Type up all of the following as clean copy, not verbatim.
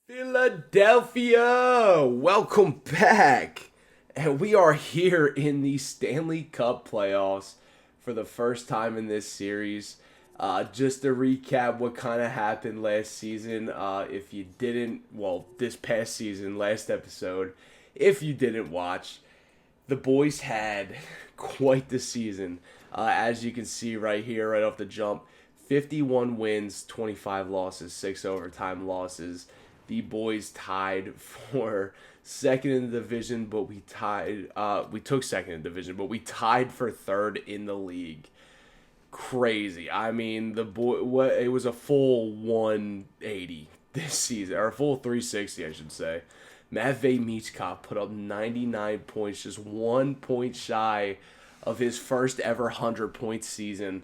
Philadelphia, welcome back. And we are here in the Stanley Cup playoffs for the first time in this series. Just to recap what kind of happened last season. If you didn't, well, this past season, last episode, if you didn't watch, the boys had quite the season. As you can see right here, right off the jump, 51 wins, 25 losses, 6 overtime losses. The boys tied for second in the division, but we tied. We took second in the division, but we tied for third in the league. Crazy. I mean, it was a full 180 this season, or a full 360, I should say. Matvey Michkov put up 99 points, just 1 point shy of his first ever 100-point season.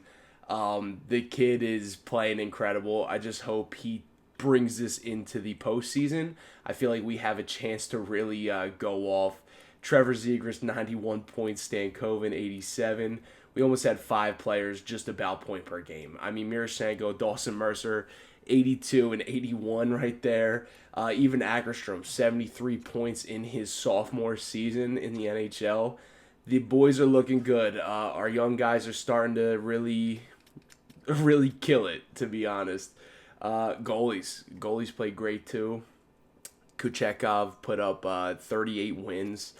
The kid is playing incredible. I just hope he brings this into the postseason. I feel like we have a chance to really go off. Trevor Zegras, 91 points, Stan Kovin, 87. We almost had 5 players just about point per game. I mean, Miroshnichenko, Dawson Mercer, 82 and 81 right there. Even Ackerstrom, 73 points in his sophomore season in the NHL. The boys are looking good. Our young guys are starting to really kill it, to be honest. Goalies played great too. Kuchekov put up 38 wins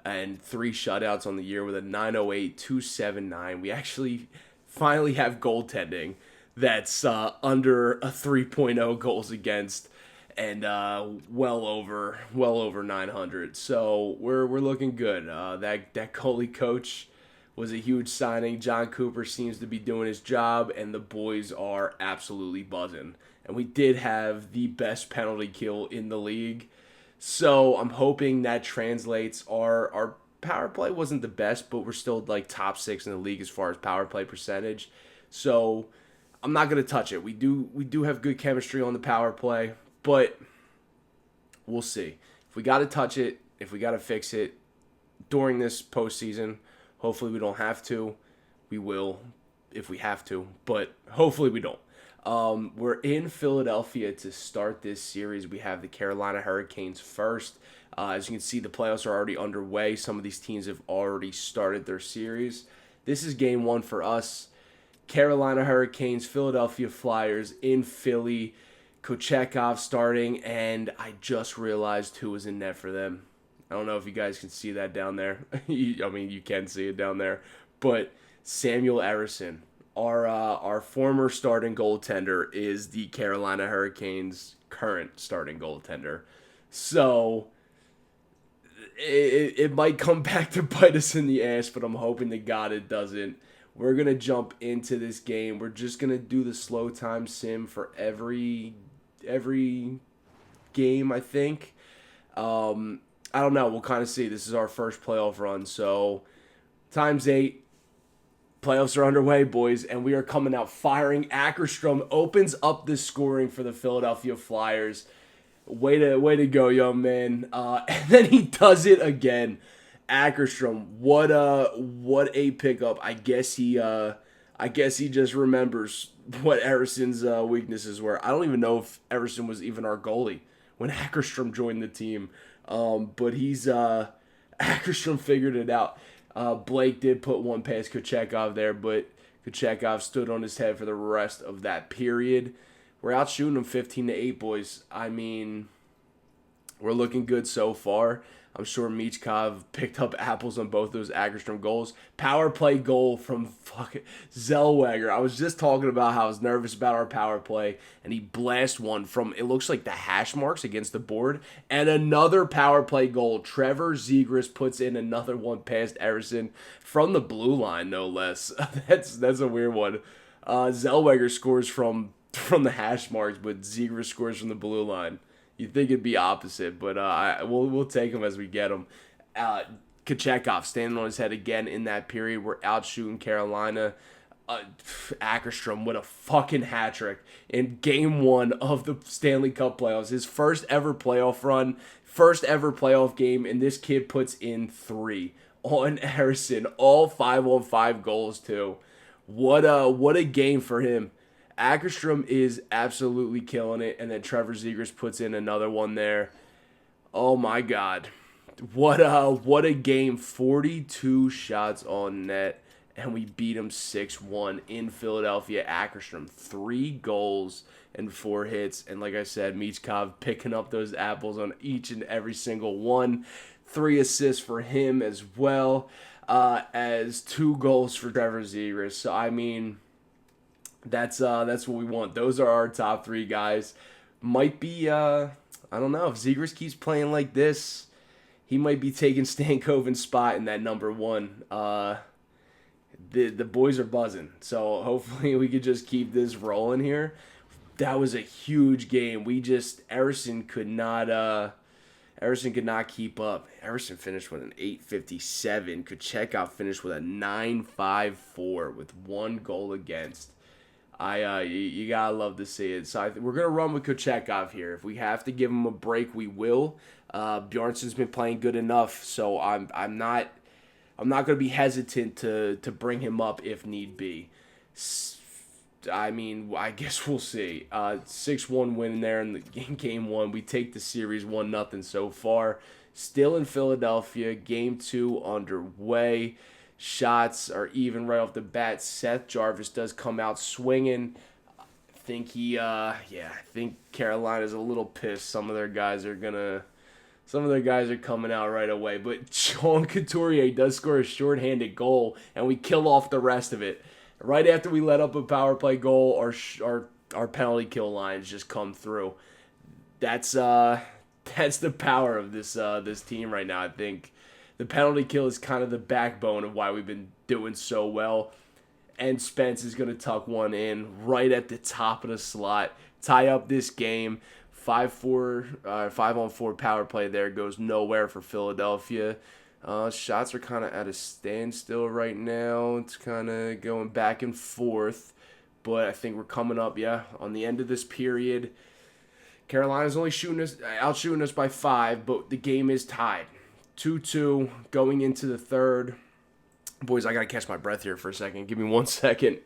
and 3 shutouts on the year with a 908, 279. We actually finally have goaltending that's under a 3.0 goals against and well over 900. So we're looking good. That goalie coach was a huge signing. John Cooper seems to be doing his job, and the boys are absolutely buzzing. And we did have the best penalty kill in the league. So I'm hoping that translates. Our power play wasn't the best, but we're still like top 6 in the league as far as power play percentage. So I'm not gonna touch it. We do have good chemistry on the power play, but we'll see. If we gotta touch it, if we gotta fix it during this postseason, hopefully we don't have to. We will if we have to, but hopefully we don't. We're in Philadelphia to start this series. We have the Carolina Hurricanes first. As you can see, the playoffs are already underway. Some of these teams have already started their series. This is game 1 for us. Carolina Hurricanes, Philadelphia Flyers in Philly. Kochekov starting, and I just realized who was in net for them. I don't know if you guys can see that down there. I mean, you can see it down there. But Samuel Ersson, our former starting goaltender, is the Carolina Hurricanes' current starting goaltender. So it might come back to bite us in the ass, but I'm hoping to God it doesn't. We're going to jump into this game. We're just going to do the slow time sim for every game, I think. I don't know. We'll kind of see. This is our first playoff run. So, times 8. Playoffs are underway, boys, and we are coming out firing. Ackerstrom opens up the scoring for the Philadelphia Flyers. Way to go, young man. And then he does it again. Ackerstrom, what a pickup. I guess he just remembers what Ersson's weaknesses were. I don't even know if Ersson was even our goalie when Ackerstrom joined the team. But Ackerstrom figured it out. Blake did put one past Kochekov there, but Kochekov stood on his head for the rest of that period. We're out shooting them 15-8, boys. I mean, we're looking good so far. I'm sure Michkov picked up apples on both those Ackerstrom goals. Power play goal from fucking Zellweger. I was just talking about how I was nervous about our power play, and he blasts one from, it looks like the hash marks against the board. And another power play goal. Trevor Zegras puts in another one past Ersson from the blue line, no less. That's a weird one. Zellweger scores from the hash marks, but Zegras scores from the blue line. You'd think it'd be opposite, but we'll take them as we get them. Kochekov standing on his head again in that period. We're out shooting Carolina. Ackerstrom with a fucking hat trick in game 1 of the Stanley Cup playoffs. His first ever playoff run, first ever playoff game, and this kid puts in 3 on Ersson. All 5-on-5 goals too. What a game for him. Ackerstrom is absolutely killing it, and then Trevor Zegras puts in another one there. Oh my God, what a game! 42 shots on net, and we beat him 6-1 in Philadelphia. Ackerstrom 3 goals and 4 hits, and like I said, Michkov picking up those apples on each and every single one. 3 assists for him as well, as 2 goals for Trevor Zegras. So I mean, that's what we want. Those are our top 3 guys. Might be I don't know if Zegras keeps playing like this, he might be taking Stankoven's spot in that number 1. The boys are buzzing, so hopefully we could just keep this rolling here. That was a huge game. Ersson could not keep up. Ersson finished with an 8.57. Kuchekov finished with a 9.54 with 1 goal against. You gotta love to see it. So we're gonna run with Kuchekov here. If we have to give him a break, we will. Bjornsson's been playing good enough, so I'm not gonna be hesitant to bring him up if need be. I mean, I guess we'll see. 6-1 win there in the game 1. We take the series 1-0 so far. Still in Philadelphia. Game 2 underway. Shots are even right off the bat. Seth Jarvis does come out swinging. I think I think Carolina's a little pissed. Some of their guys are coming out right away. But Sean Couturier does score a shorthanded goal, and we kill off the rest of it. Right after we let up a power play goal, our penalty kill lines just come through. That's the power of this team right now. I think the penalty kill is kind of the backbone of why we've been doing so well. And Spence is going to tuck one in right at the top of the slot, tie up this game. 5-on-4 power play there goes nowhere for Philadelphia. Shots are kind of at a standstill right now. It's kind of going back and forth. But I think we're coming up, on the end of this period. Carolina's only outshooting us by 5, but the game is tied. 2-2 going into the third. Boys, I got to catch my breath here for a second. Give me 1 second.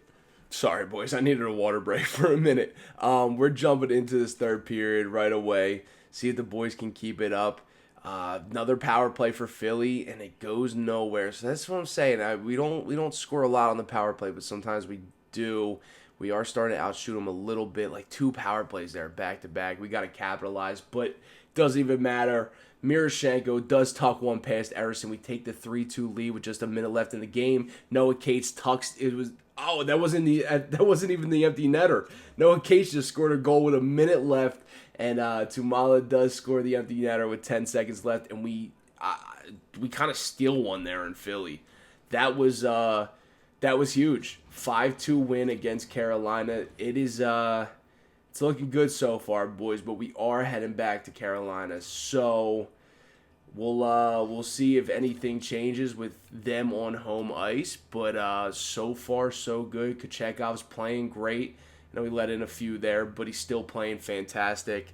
Sorry, boys. I needed a water break for a minute. We're jumping into this third period right away. See if the boys can keep it up. Another power play for Philly, and it goes nowhere. So that's what I'm saying. We don't score a lot on the power play, but sometimes we do. We are starting to outshoot them a little bit, like 2 power plays there back to back. We got to capitalize, but it doesn't even matter. Miroshchenko does tuck one past Ersson. We take the 3-2 lead with just a minute left in the game. Noah Cates tucks. That wasn't even the empty netter. Noah Cates just scored a goal with a minute left. And Tumala does score the empty netter with 10 seconds left, and we kind of steal one there in Philly. That was huge. 5-2 win against Carolina. It's looking good so far, boys, but we are heading back to Carolina. So we'll see if anything changes with them on home ice. But so far so good. Kuchekov's playing great. I know we let in a few there, but he's still playing fantastic.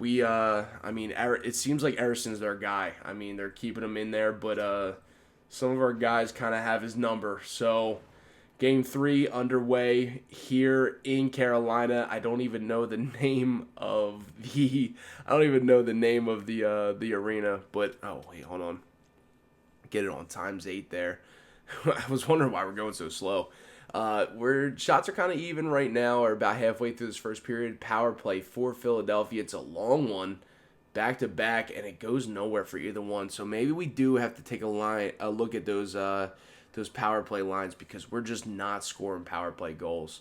It seems like Ersson's their guy. I mean, they're keeping him in there, but some of our guys kind of have his number. So, Game 3 underway here in Carolina. I don't even know the name of the arena, but oh wait, hold on. Get it on ×8 there. I was wondering why we're going so slow. Shots are kind of even right now, or about halfway through this first period. Power play for Philadelphia. It's a long one, back to back, and it goes nowhere for either one. So maybe we do have to take a look at those power play lines, because we're just not scoring power play goals.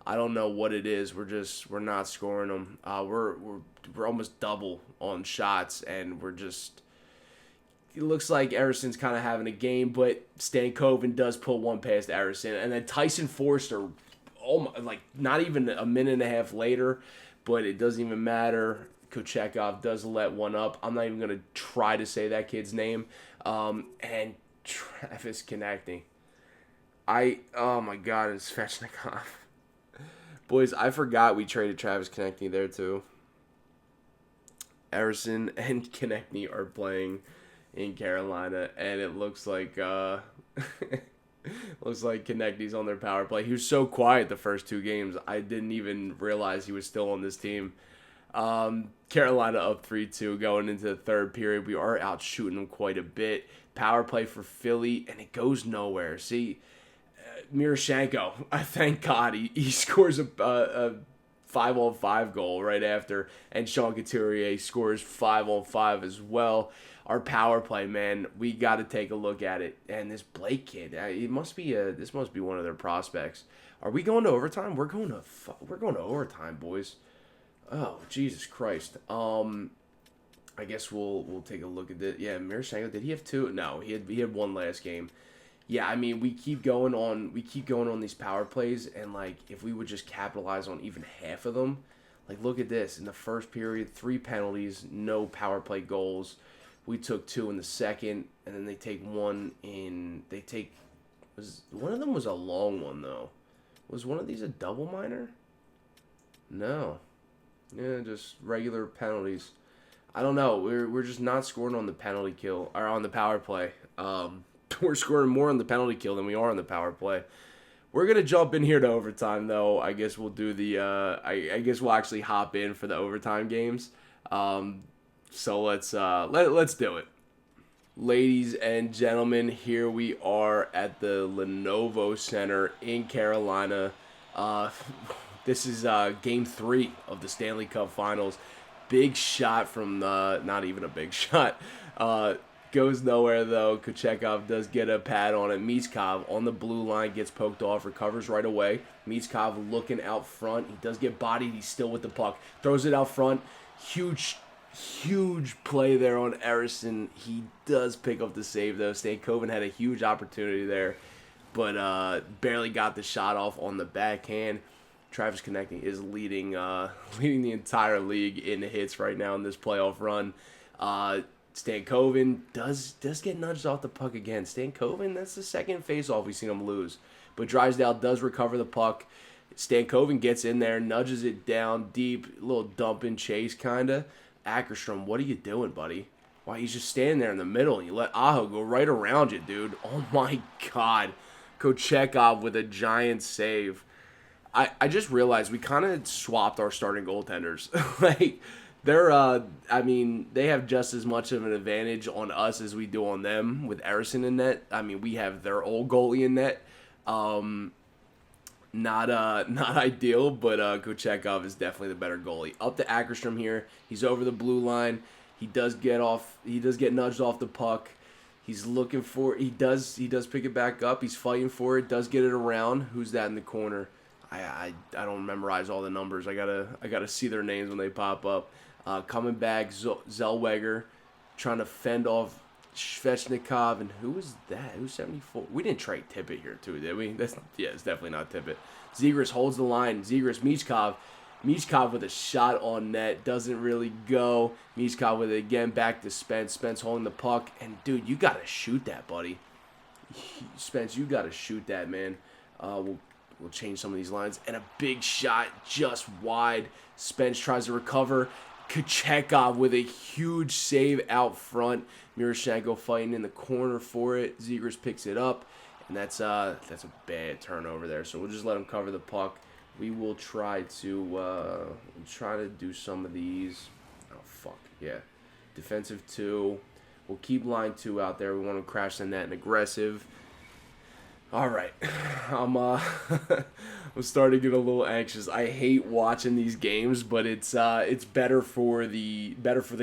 I don't know what it is. We're not scoring them. We're almost double on shots, and it looks like Ersson's kind of having a game, but Stankoven does pull one past Ersson. And then Tyson Forster, not even a minute and a half later, but it doesn't even matter. Kuchekov does let one up. I'm not even going to try to say that kid's name. And Travis Konechny. Oh my God, it's Svechnikov. Boys, I forgot we traded Travis Konechny there too. Ersson and Konechny are playing in Carolina, and it looks like Looks like Konechny's on their power play. He was so quiet the first 2 games. I didn't even realize he was still on this team. Carolina up 3-2 going into the third period. We are out shooting them quite a bit. Power play for Philly, and it goes nowhere. See, Miroshchenko, I thank God he scores a 5-on-5 goal right after, and Sean Couturier scores 5-on-5 as well. Our power play, man, we got to take a look at it. And this Blake kid, this must be one of their prospects. Are we going to overtime? We're going to overtime, boys. Oh, Jesus Christ. I guess we'll take a look at it. Yeah, Miroshchenko, did he have 2? No, he had 1 last game. Yeah, I mean, we keep going on these power plays, and like if we would just capitalize on even half of them, like look at this. In the first period, 3 penalties, no power play goals. We took 2 in the second, and then they take 1 in. One of them was a long one though. Was one of these a double minor? No. Yeah, just regular penalties. I don't know. We're just not scoring on the penalty kill or on the power play. We're scoring more on the penalty kill than we are on the power play. We're gonna jump in here to overtime though. I guess we'll do the. I guess we'll actually hop in for the overtime games. So let's do it. Ladies and gentlemen, here we are at the Lenovo Center in Carolina. This is Game 3 of the Stanley Cup Finals. Big shot from not even a big shot. Goes nowhere though. Kochekov does get a pad on it. Michkov on the blue line gets poked off, recovers right away. Michkov looking out front. He does get bodied. He's still with the puck. Throws it out front. Huge play there on Erison. He does pick up the save though. Stankoven had a huge opportunity there, but barely got the shot off on the backhand. Travis Konechny is leading the entire league in hits right now in this playoff run. Stankoven does get nudged off the puck again. Stankoven, that's the second faceoff we've seen him lose. But Drysdale does recover the puck. Stankoven gets in there, nudges it down deep, a little dump and chase kind of. Ackerstrom, what are you doing, buddy? Why, he's just standing there in the middle, and you let Aho go right around you, dude. Oh, my God. Kochekov with a giant save. I just realized we kind of swapped our starting goaltenders. Like, they have just as much of an advantage on us as we do on them with Erison in net. I mean, we have their old goalie in net. Not ideal, but Kochekov is definitely the better goalie. Up to Ackerstrom here. He's over the blue line. He does get nudged off the puck. He's looking for. He does pick it back up. He's fighting for it. Does get it around. Who's that in the corner? I don't memorize all the numbers. I gotta see their names when they pop up. Coming back, Zellweger trying to fend off Svechnikov, and who was that? Who's 74? We didn't trade Tippett here too, did we? It's definitely not Tippett. Zegras holds the line. Zegras, Michkov with a shot on net, doesn't really go. Michkov with it again, back to Spence. Spence holding the puck, and dude, you gotta shoot that, buddy. Spence, you gotta shoot that, man. We'll change some of these lines. And a big shot just wide. Spence tries to recover. Kochekov with a huge save out front. Miroshchenko fighting in the corner for it. Zegras picks it up. And that's a bad turnover there. So we'll just let him cover the puck. We will try to do some of these. Oh, fuck. Yeah. Defensive 2. We'll keep line 2 out there. We want to crash the net and aggressive. All right, I'm starting to get a little anxious. I hate watching these games, but it's better for the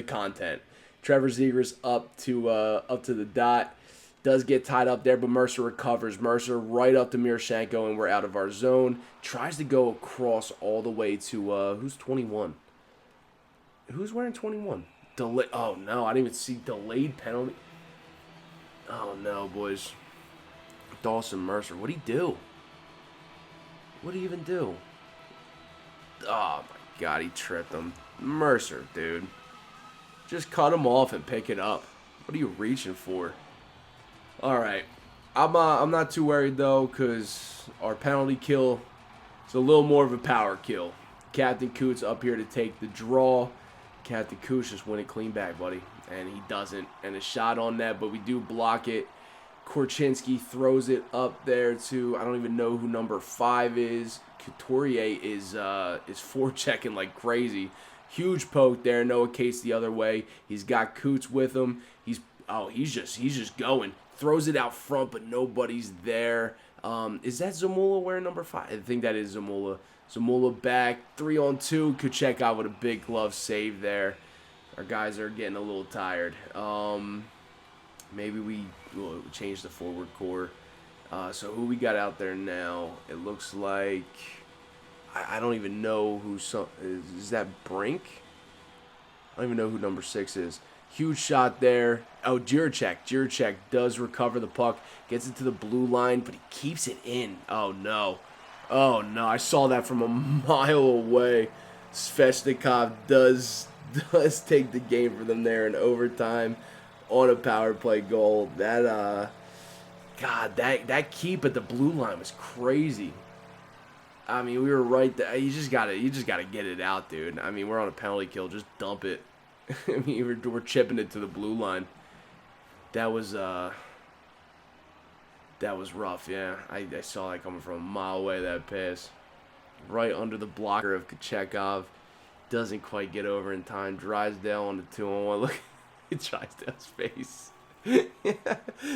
content. Trevor Zegras up to the dot, does get tied up there, but Mercer recovers. Mercer right up to Miroshchenko, and we're out of our zone. Tries to go across all the way to who's 21? Who's wearing 21? Oh no, I didn't even see delayed penalty. Oh no, boys. Dawson Mercer. What'd he do? What'd he even do? Oh, my God. He tripped him. Mercer, dude. Just cut him off and pick it up. What are you reaching for? All right. I'm not too worried, though, because our penalty kill is a little more of a power kill. Captain Coots up here to take the draw. Captain Coots just win it clean back, buddy. And he doesn't. And a shot on net, but we do block it. Korchinski throws it up there to, I don't even know who number 5 is. Couturier is forechecking like crazy. Huge poke there. Noah Cates the other way. He's got Coots with him. He's just going. Throws it out front, but nobody's there. Is that Zamula wearing number 5? I think that is Zamula. Zamula back, 3-on-2. Kuchekov with a big glove save there. Our guys are getting a little tired. Maybe we'll change the forward core. So who we got out there now? It looks like I don't even know who is that Brink? I don't even know who number 6 is. Huge shot there. Oh, Jiricek. Jiricek does recover the puck, gets it to the blue line, but he keeps it in. Oh no. Oh no, I saw that from a mile away. Svechnikov does take the game for them there in overtime on a power play goal. That that keep at the blue line was crazy. I mean, we were right there. You just gotta get it out, dude. I mean, we're on a penalty kill. Just dump it. I mean, we're chipping it to the blue line. That was rough. Yeah, I saw that coming from a mile away. That pass, right under the blocker of Kuchekov. Doesn't quite get over in time. Drysdale on the 2-on-1. Look at Drysdale's face.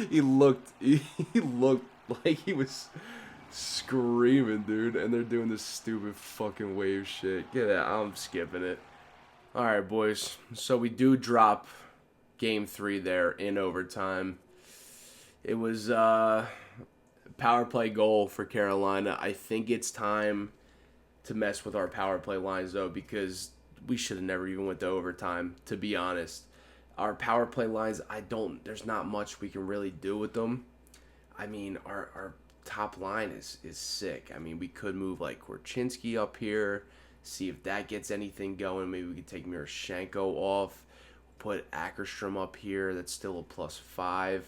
He looked like he was screaming, dude. And they're doing this stupid fucking wave shit. Get that. I'm skipping it. All right, boys. So we do drop game 3 there in overtime. It was a power play goal for Carolina. I think it's time to mess with our power play lines, though, because we should have never even went to overtime, to be honest. Our power play lines, there's not much we can really do with them. I mean, our top line is sick. I mean, we could move like Korchinski up here, see if that gets anything going. Maybe we could take Miroshchenko off, put Ackerstrom up here. That's still a +5.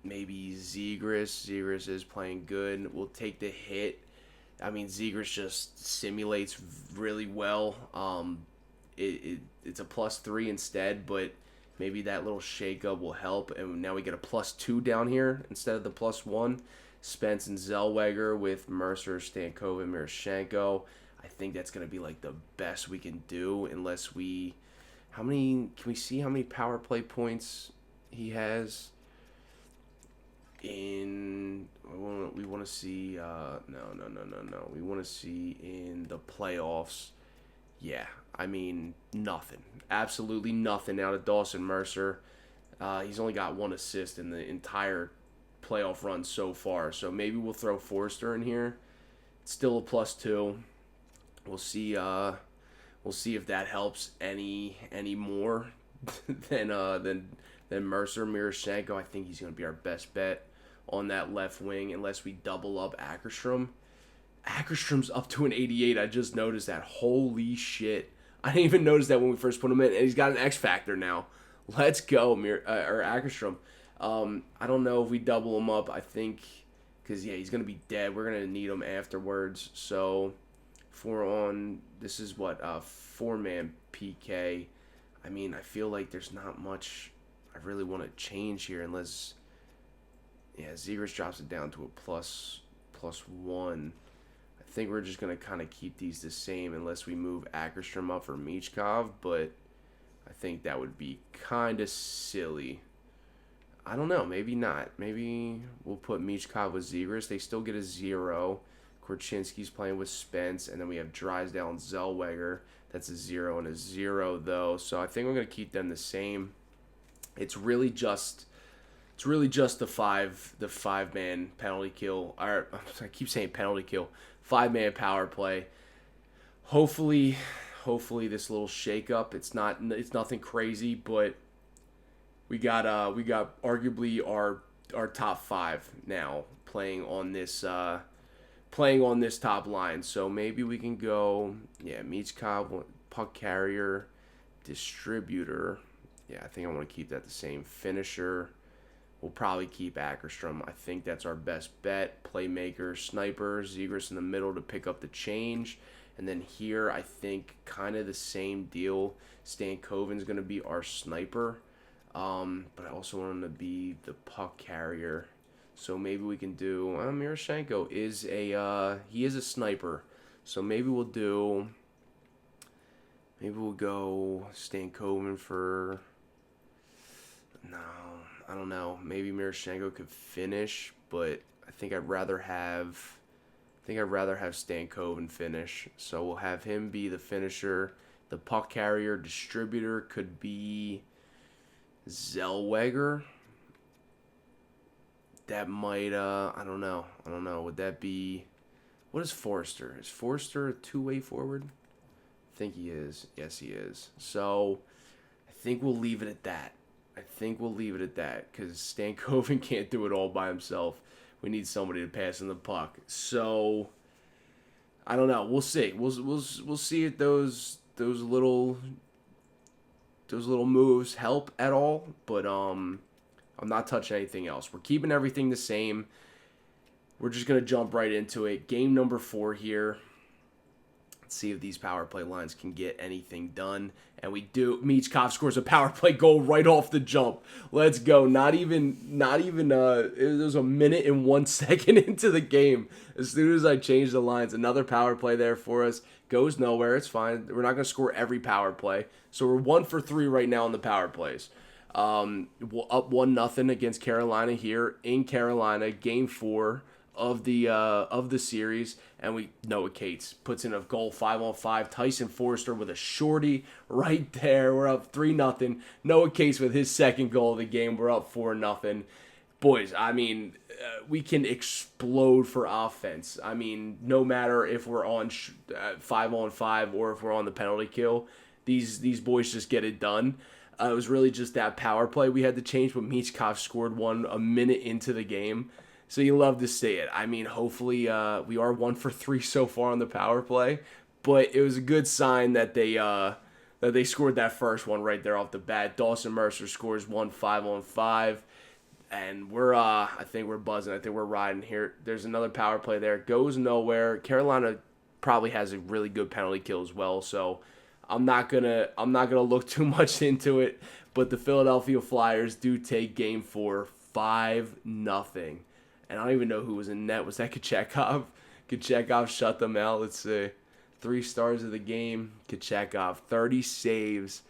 Maybe Zegras. Zegras is playing good. We'll take the hit. I mean, Zegras just simulates really well. It's a +3 instead, but maybe that little shakeup will help. And now we get a +2 down here instead of the +1. Spence and Zellweger with Mercer, Stankova, and Miroshchenko. I think that's going to be like the best we can do unless we... Can we see how many power play points he has? We want to see no. We want to see in the playoffs. Yeah, I mean nothing, absolutely nothing out of Dawson Mercer. He's only got 1 assist in the entire playoff run so far. So maybe we'll throw Forster in here. It's still a +2. We'll see. We'll see if that helps any more than Mercer. Miroshchenko, I think he's going to be our best bet on that left wing unless we double up Ackerstrom. Ackerstrom's up to an 88. I just noticed that. Holy shit. I didn't even notice that when we first put him in. And he's got an X factor now. Let's go, Ackerstrom. I don't know if we double him up. I think, because, yeah, he's going to be dead. We're going to need him afterwards. So, this is what, 4-man PK. I mean, I feel like there's not much I really want to change here unless, yeah, Zegras drops it down to a +1. I think we're just going to kind of keep these the same unless we move Ackerstrom up for Michkov, but I think that would be kind of silly. I don't know. Maybe not. Maybe we'll put Michkov with Zegras. They still get a 0. Korchinski's playing with Spence, and then we have Drysdale and Zellweger. That's a 0 and a 0, though. So I think we're going to keep them the same. It's really just the 5-man penalty kill. Or I keep saying penalty kill. 5-man power play. Hopefully this little shakeup. It's nothing crazy, but we got arguably our top 5 now playing on this top line. So maybe we can go, yeah, Michkov, puck carrier, distributor. Yeah, I think I want to keep that the same. Finisher, we'll probably keep Ackerstrom. I think that's our best bet. Playmaker, sniper, Zegras in the middle to pick up the change. And then here, I think kind of the same deal. Stankoven's going to be our sniper. But I also want him to be the puck carrier. So maybe we can do Miroshchenko is he is a sniper. So maybe we'll go Stankoven for no, I don't know. Maybe Miroshchenko could finish, but I think I'd rather have Stankoven finish. So we'll have him be the finisher. The puck carrier distributor could be Zellweger. That might I don't know. Would that be what is Forrester? Is Forrester a two-way forward? I think he is. Yes, he is. So I think we'll leave it at that. Because Stankoven can't do it all by himself. We need somebody to pass him the puck. So I don't know. We'll see. We'll see if those little moves help at all. But I'm not touching anything else. We're keeping everything the same. We're just gonna jump right into it. Game number 4 here. Let's see if these power play lines can get anything done. And we do. Michkov scores a power play goal right off the jump. Let's go. Not even it was a minute and 1 second into the game. As soon as I changed the lines, another power play there for us. Goes nowhere. It's fine. We're not going to score every power play. So we're 1 for 3 right now on the power plays. We're up 1-0 against Carolina here in Carolina, game 4 of the series, and Noah Cates puts in a goal 5-on-5. Tyson Forster with a shorty right there. We're up 3-0. Noah Cates with his second goal of the game. We're up 4-0. Boys, I mean, we can explode for offense. I mean, no matter if we're on 5-on-5 or if we're on the penalty kill, these boys just get it done. It was really just that power play we had to change, but Michkov scored one a minute into the game. So you love to see it. I mean, hopefully we are 1 for 3 so far on the power play, but it was a good sign that they scored that first one right there off the bat. Dawson Mercer scores 1 5-on-5, and I think we're buzzing. I think we're riding here. There's another power play there. Goes nowhere. Carolina probably has a really good penalty kill as well, so I'm not gonna look too much into it. But the Philadelphia Flyers do take game 4 5-0. And I don't even know who was in net. Was that Kochetkov? Kochetkov shut them out. Let's see. 3 stars of the game. Kochetkov, 30 saves,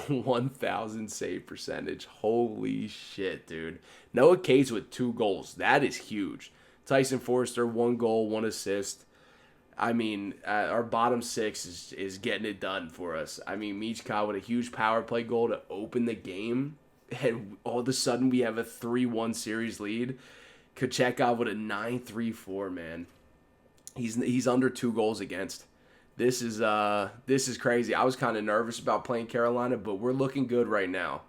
1,000 save percentage. Holy shit, dude. Noah Cates with 2 goals. That is huge. Tyson Forster, 1 goal, 1 assist. I mean, our bottom 6 is getting it done for us. I mean, Michkov with a huge power play goal to open the game. And all of a sudden we have a 3-1 series lead. Kochetkov with a 9.34, man. He's under 2 goals against. This is crazy. I was kind of nervous about playing Carolina, but we're looking good right now.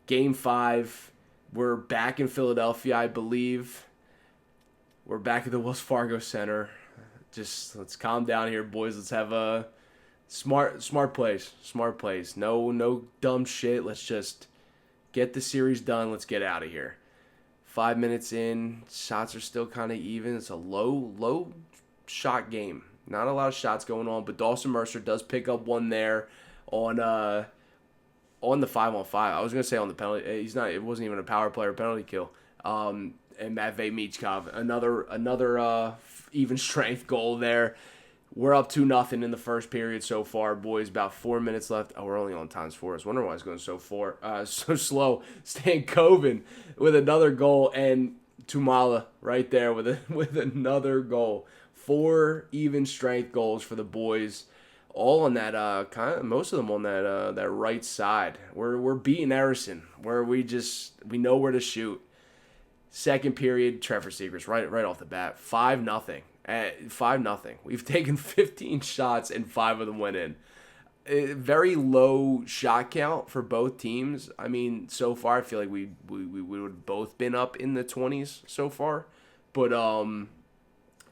Game 5, we're back in Philadelphia, I believe. We're back at the Wells Fargo Center. Just let's calm down here, boys. Let's have a smart plays. No dumb shit. Let's just get the series done. Let's get out of here. 5 minutes in, shots are still kind of even. It's a low shot game. Not a lot of shots going on, but Dawson Mercer does pick up one there on the 5-on-5. I was gonna say on the penalty. He's not. It wasn't even a power play or penalty kill. And Matvei Michkov, another even strength goal there. We're up 2-0 in the first period so far, boys. About 4 minutes left. Oh, we're only on times 4. I was wondering why it's going so slow. Stankoven with another goal, and Tumala right there with another goal. 4 even strength goals for the boys, all on that most of them on that right side. We're beating Harrison, where we know where to shoot. Second period, Trevor Segras right off the bat, 5-0. 5-0. We've taken 15 shots and 5 of them went in. Very low shot count for both teams. I mean, so far I feel like we would have both been up in the 20s so far, but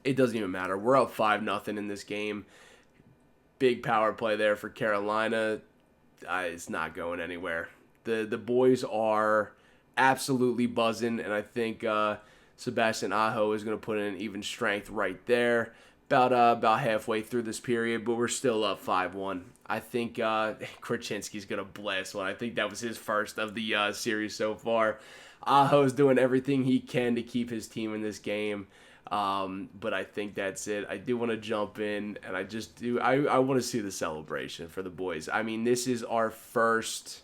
it doesn't even matter. We're up 5-0 in this game. Big power play there for Carolina. It's not going anywhere. The boys are absolutely buzzing, and I think Sebastian Aho is going to put in even strength right there. about halfway through this period, but we're still up 5-1. I think Krasinski's gonna blast one. I think that was his first of the series so far. Aho's doing everything he can to keep his team in this game. But I think that's it. I do want to jump in, and I want to see the celebration for the boys. I mean, this is our first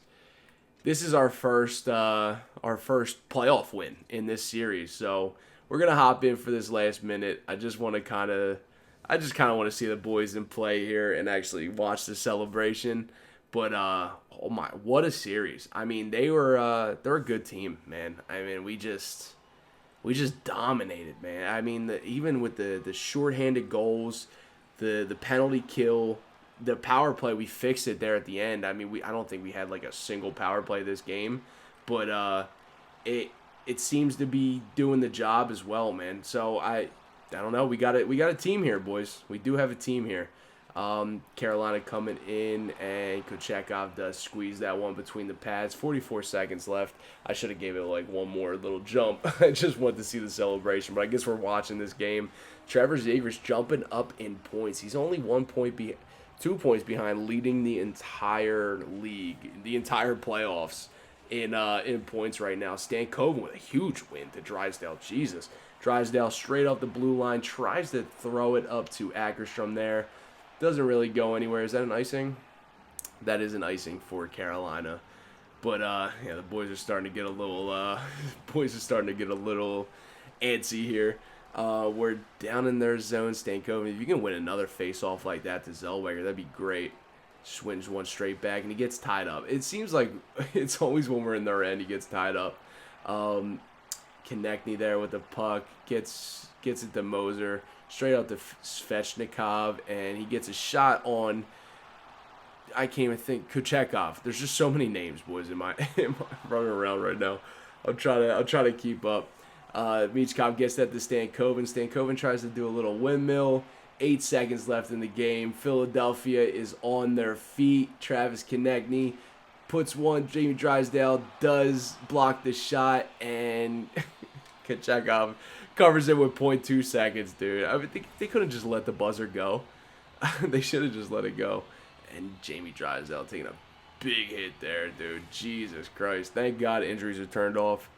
playoff win in this series. So we're gonna hop in for this last minute. I just kind of want to see the boys in play here and actually watch the celebration. But oh my, what a series! I mean, they're a good team, man. I mean, we just dominated, man. I mean, even with the shorthanded goals, the penalty kill, the power play, we fixed it there at the end. I mean, I don't think we had like a single power play this game, but it seems to be doing the job as well, man. So I don't know. We got a team here, boys. We do have a team here. Carolina coming in, and Kochekov does squeeze that one between the pads. 44 seconds left. I should have gave it like one more little jump. I just wanted to see the celebration, but I guess we're watching this game. Trevor Zegras jumping up in points. He's only 2 points behind, leading the entire league, the entire playoffs in points right now. Stan Coven with a huge win to Drysdale. Jesus. Drysdale straight off the blue line, tries to throw it up to Ackerstrom there. Doesn't really go anywhere. Is that an icing? That is an icing for Carolina. But yeah, the boys are starting to get a little antsy here. We're down in their zone. Stankoven, if you can win another face-off like that to Zellweger, that'd be great. Swings one straight back, and he gets tied up. It seems like it's always when we're in their end, he gets tied up. Konechny there with the puck. Gets it to Moser. Straight out to Svechnikov, and he gets a shot on, I can't even think, Kochekov. There's just so many names, boys, in my running around right now. I'll try to keep up. Michkov gets that to Stankoven. Stankoven tries to do a little windmill. 8 seconds left in the game. Philadelphia is on their feet. Travis Konechny puts one. Jamie Drysdale does block the shot, and Kochekov covers it with 0.2 seconds, dude. I mean, they could have just let the buzzer go. They should have just let it go. And Jamie Drysdale taking a big hit there, dude. Jesus Christ. Thank God injuries are turned off.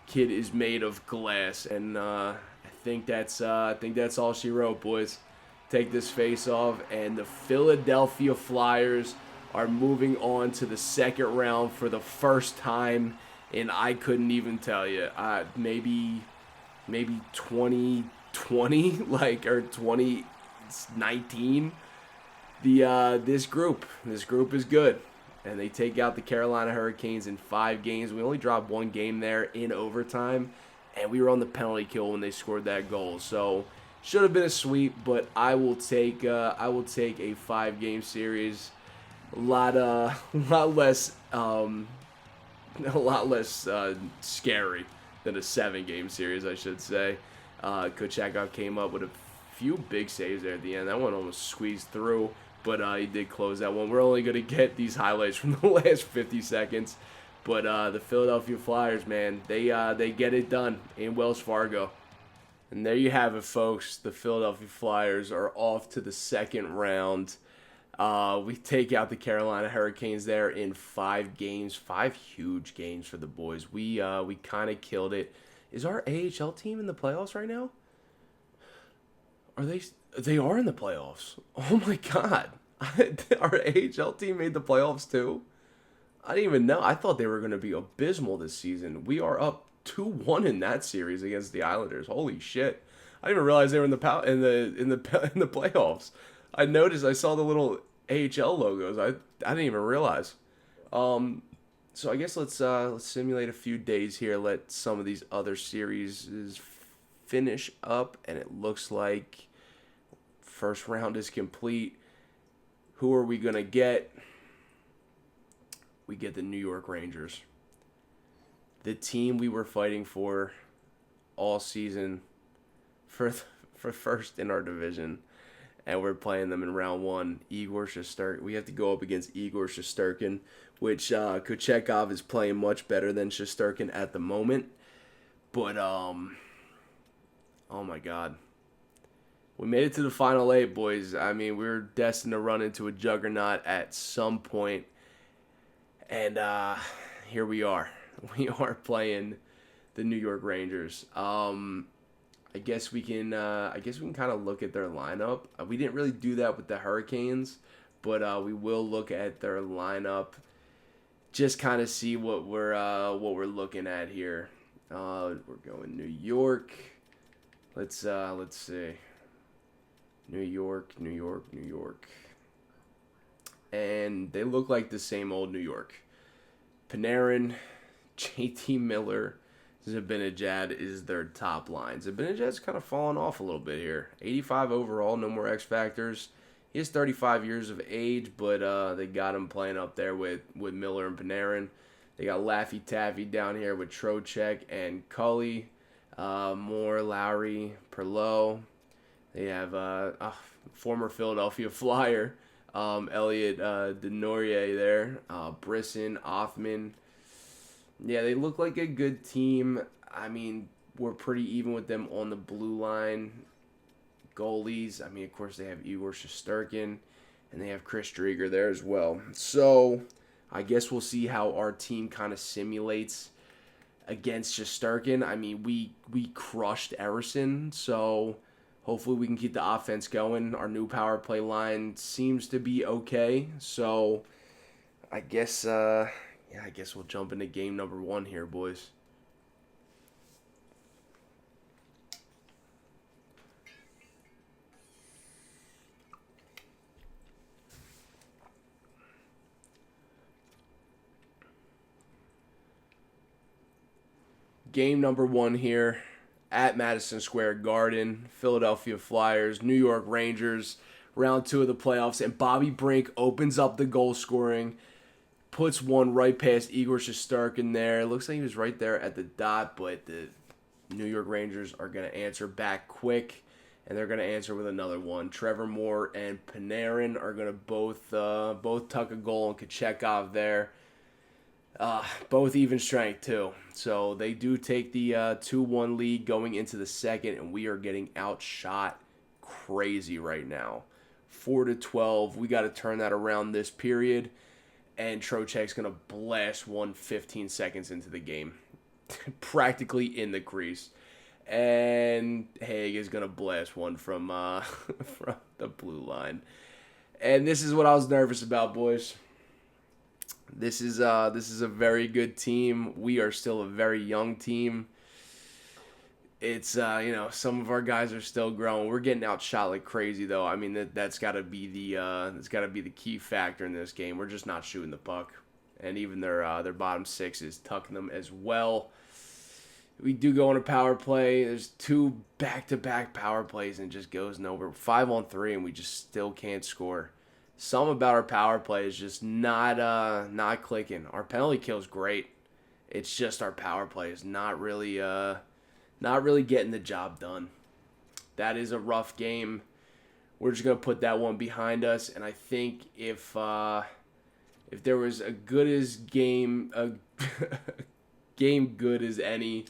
Kid is made of glass, and I think that's all she wrote, boys. Take this face off, and the Philadelphia Flyers are moving on to the second round for the first time, and I couldn't even tell you. Maybe 2020, or 2019. This group is good, and they take out the Carolina Hurricanes in 5 games. We only dropped 1 game there in overtime, and we were on the penalty kill when they scored that goal. So should have been a sweep, but I will take a 5-game series. A lot less scary than a 7-game series, I should say. Kochekov came up with a few big saves there at the end. That one almost squeezed through, but he did close that one. We're only going to get these highlights from the last 50 seconds. But the Philadelphia Flyers, man, they get it done in Wells Fargo. And there you have it, folks. The Philadelphia Flyers are off to the second round. We take out the Carolina Hurricanes there in 5 games. 5 huge games for the boys. We kind of killed it. Is our AHL team in the playoffs right now? Are they? They are in the playoffs. Oh my God. Our AHL team made the playoffs too? I didn't even know. I thought they were going to be abysmal this season. We are up 2-1 in that series against the Islanders. Holy shit. I didn't even realize they were in the playoffs. I noticed, I saw the little AHL logos. I didn't even realize. So I guess let's simulate a few days here. Let some of these other series finish up, and it looks like first round is complete. Who are we gonna get? We get the New York Rangers, the team we were fighting for all season for first in our division. And we're playing them in round 1. Igor Shesterkin. We have to go up against Igor Shesterkin, which Kochekov is playing much better than Shesterkin at the moment. But, oh my God. We made it to the final eight, boys. I mean, we were destined to run into a juggernaut at some point, and here we are. We are playing the New York Rangers. I guess we can. I guess we can kind of look at their lineup. We didn't really do that with the Hurricanes, but we will look at their lineup. Just kind of see what we're looking at here. We're going New York. Let's see. New York, New York, New York. And they look like the same old New York. Panarin, JT Miller, Zibanejad is their top line. Zibanejad's kind of fallen off a little bit here. 85 overall, no more X Factors. He is 35 years of age, but they got him playing up there with Miller and Panarin. They got Laffy Taffy down here with Trocheck and Cully. Moore, Lowry, Perlow. They have former Philadelphia Flyer, Elliot Denourier there. Brisson, Othman. Yeah, they look like a good team. I mean, we're pretty even with them on the blue line. Goalies, I mean, of course, they have Igor Shesterkin, and they have Chris Drieger there as well. So, I guess we'll see how our team kind of simulates against Shesterkin. I mean, we crushed Emerson, so hopefully we can keep the offense going. Our new power play line seems to be okay, so I guess I guess we'll jump into game number 1 here, boys. Game number 1 here at Madison Square Garden. Philadelphia Flyers, New York Rangers, round 2 of the playoffs. And Bobby Brink opens up the goal scoring, puts one right past Igor Shesterkin there. Looks like he was right there at the dot, but the New York Rangers are going to answer back quick, and they're going to answer with another one. Trevor Moore and Panarin are going to both tuck a goal, and Kochetkov there. Both even strength, too. So they do take the 2-1 lead going into the second, and we are getting outshot crazy right now. 4-12. We got to turn that around this period, and Trocheck's going to blast one 15 seconds into the game. Practically in the crease. And Haig is going to blast one from from the blue line. And this is what I was nervous about, boys. This is a very good team. We are still a very young team. It's some of our guys are still growing. We're getting outshot like crazy though. I mean that's got to be the key factor in this game. We're just not shooting the puck, and even their bottom six is tucking them as well. We do go on a power play. There's 2 back-to-back power plays and it just goes nowhere. 5-on-3 and we just still can't score. Some about our power play is just not clicking. Our penalty kill is great. It's just our power play is not really getting the job done. That is a rough game. We're just gonna put that one behind us, and I think if there was a game good as any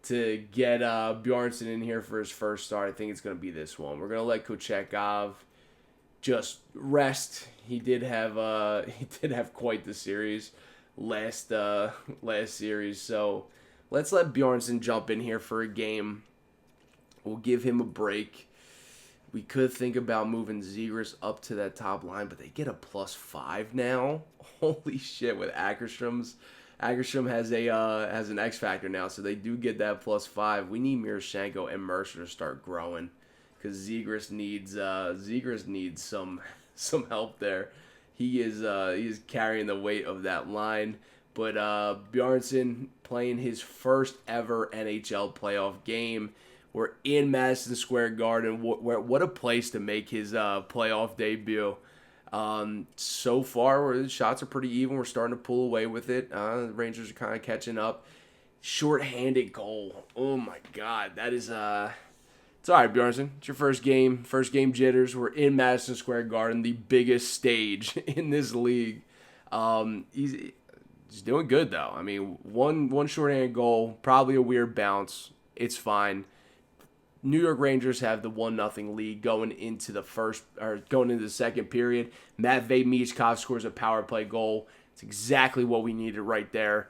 to get Bjornsson in here for his first start, I think it's gonna be this one. We're gonna let Kochetkov just rest. He did have quite the series last series. So let's let Bjornsson jump in here for a game. We'll give him a break. We could think about moving Zegras up to that top line, but they get a +5 now. Holy shit! With Ackerström has an X factor now, so they do get that +5. We need Miroshchenko and Mercer to start growing, because Zegras needs some help there. He is carrying the weight of that line. But Bjornsson playing his first ever NHL playoff game. We're in Madison Square Garden. What a place to make his playoff debut. So far, the shots are pretty even. We're starting to pull away with it. The Rangers are kind of catching up. Short-handed goal. Oh, my God. That is... It's all right, Bjornsson. It's your first game. First game jitters. We're in Madison Square Garden, the biggest stage in this league. He's doing good, though. I mean, one short-handed goal, probably a weird bounce. It's fine. New York Rangers have the 1-0 lead going into the second period. Matvei Michkov scores a power play goal. It's exactly what we needed right there.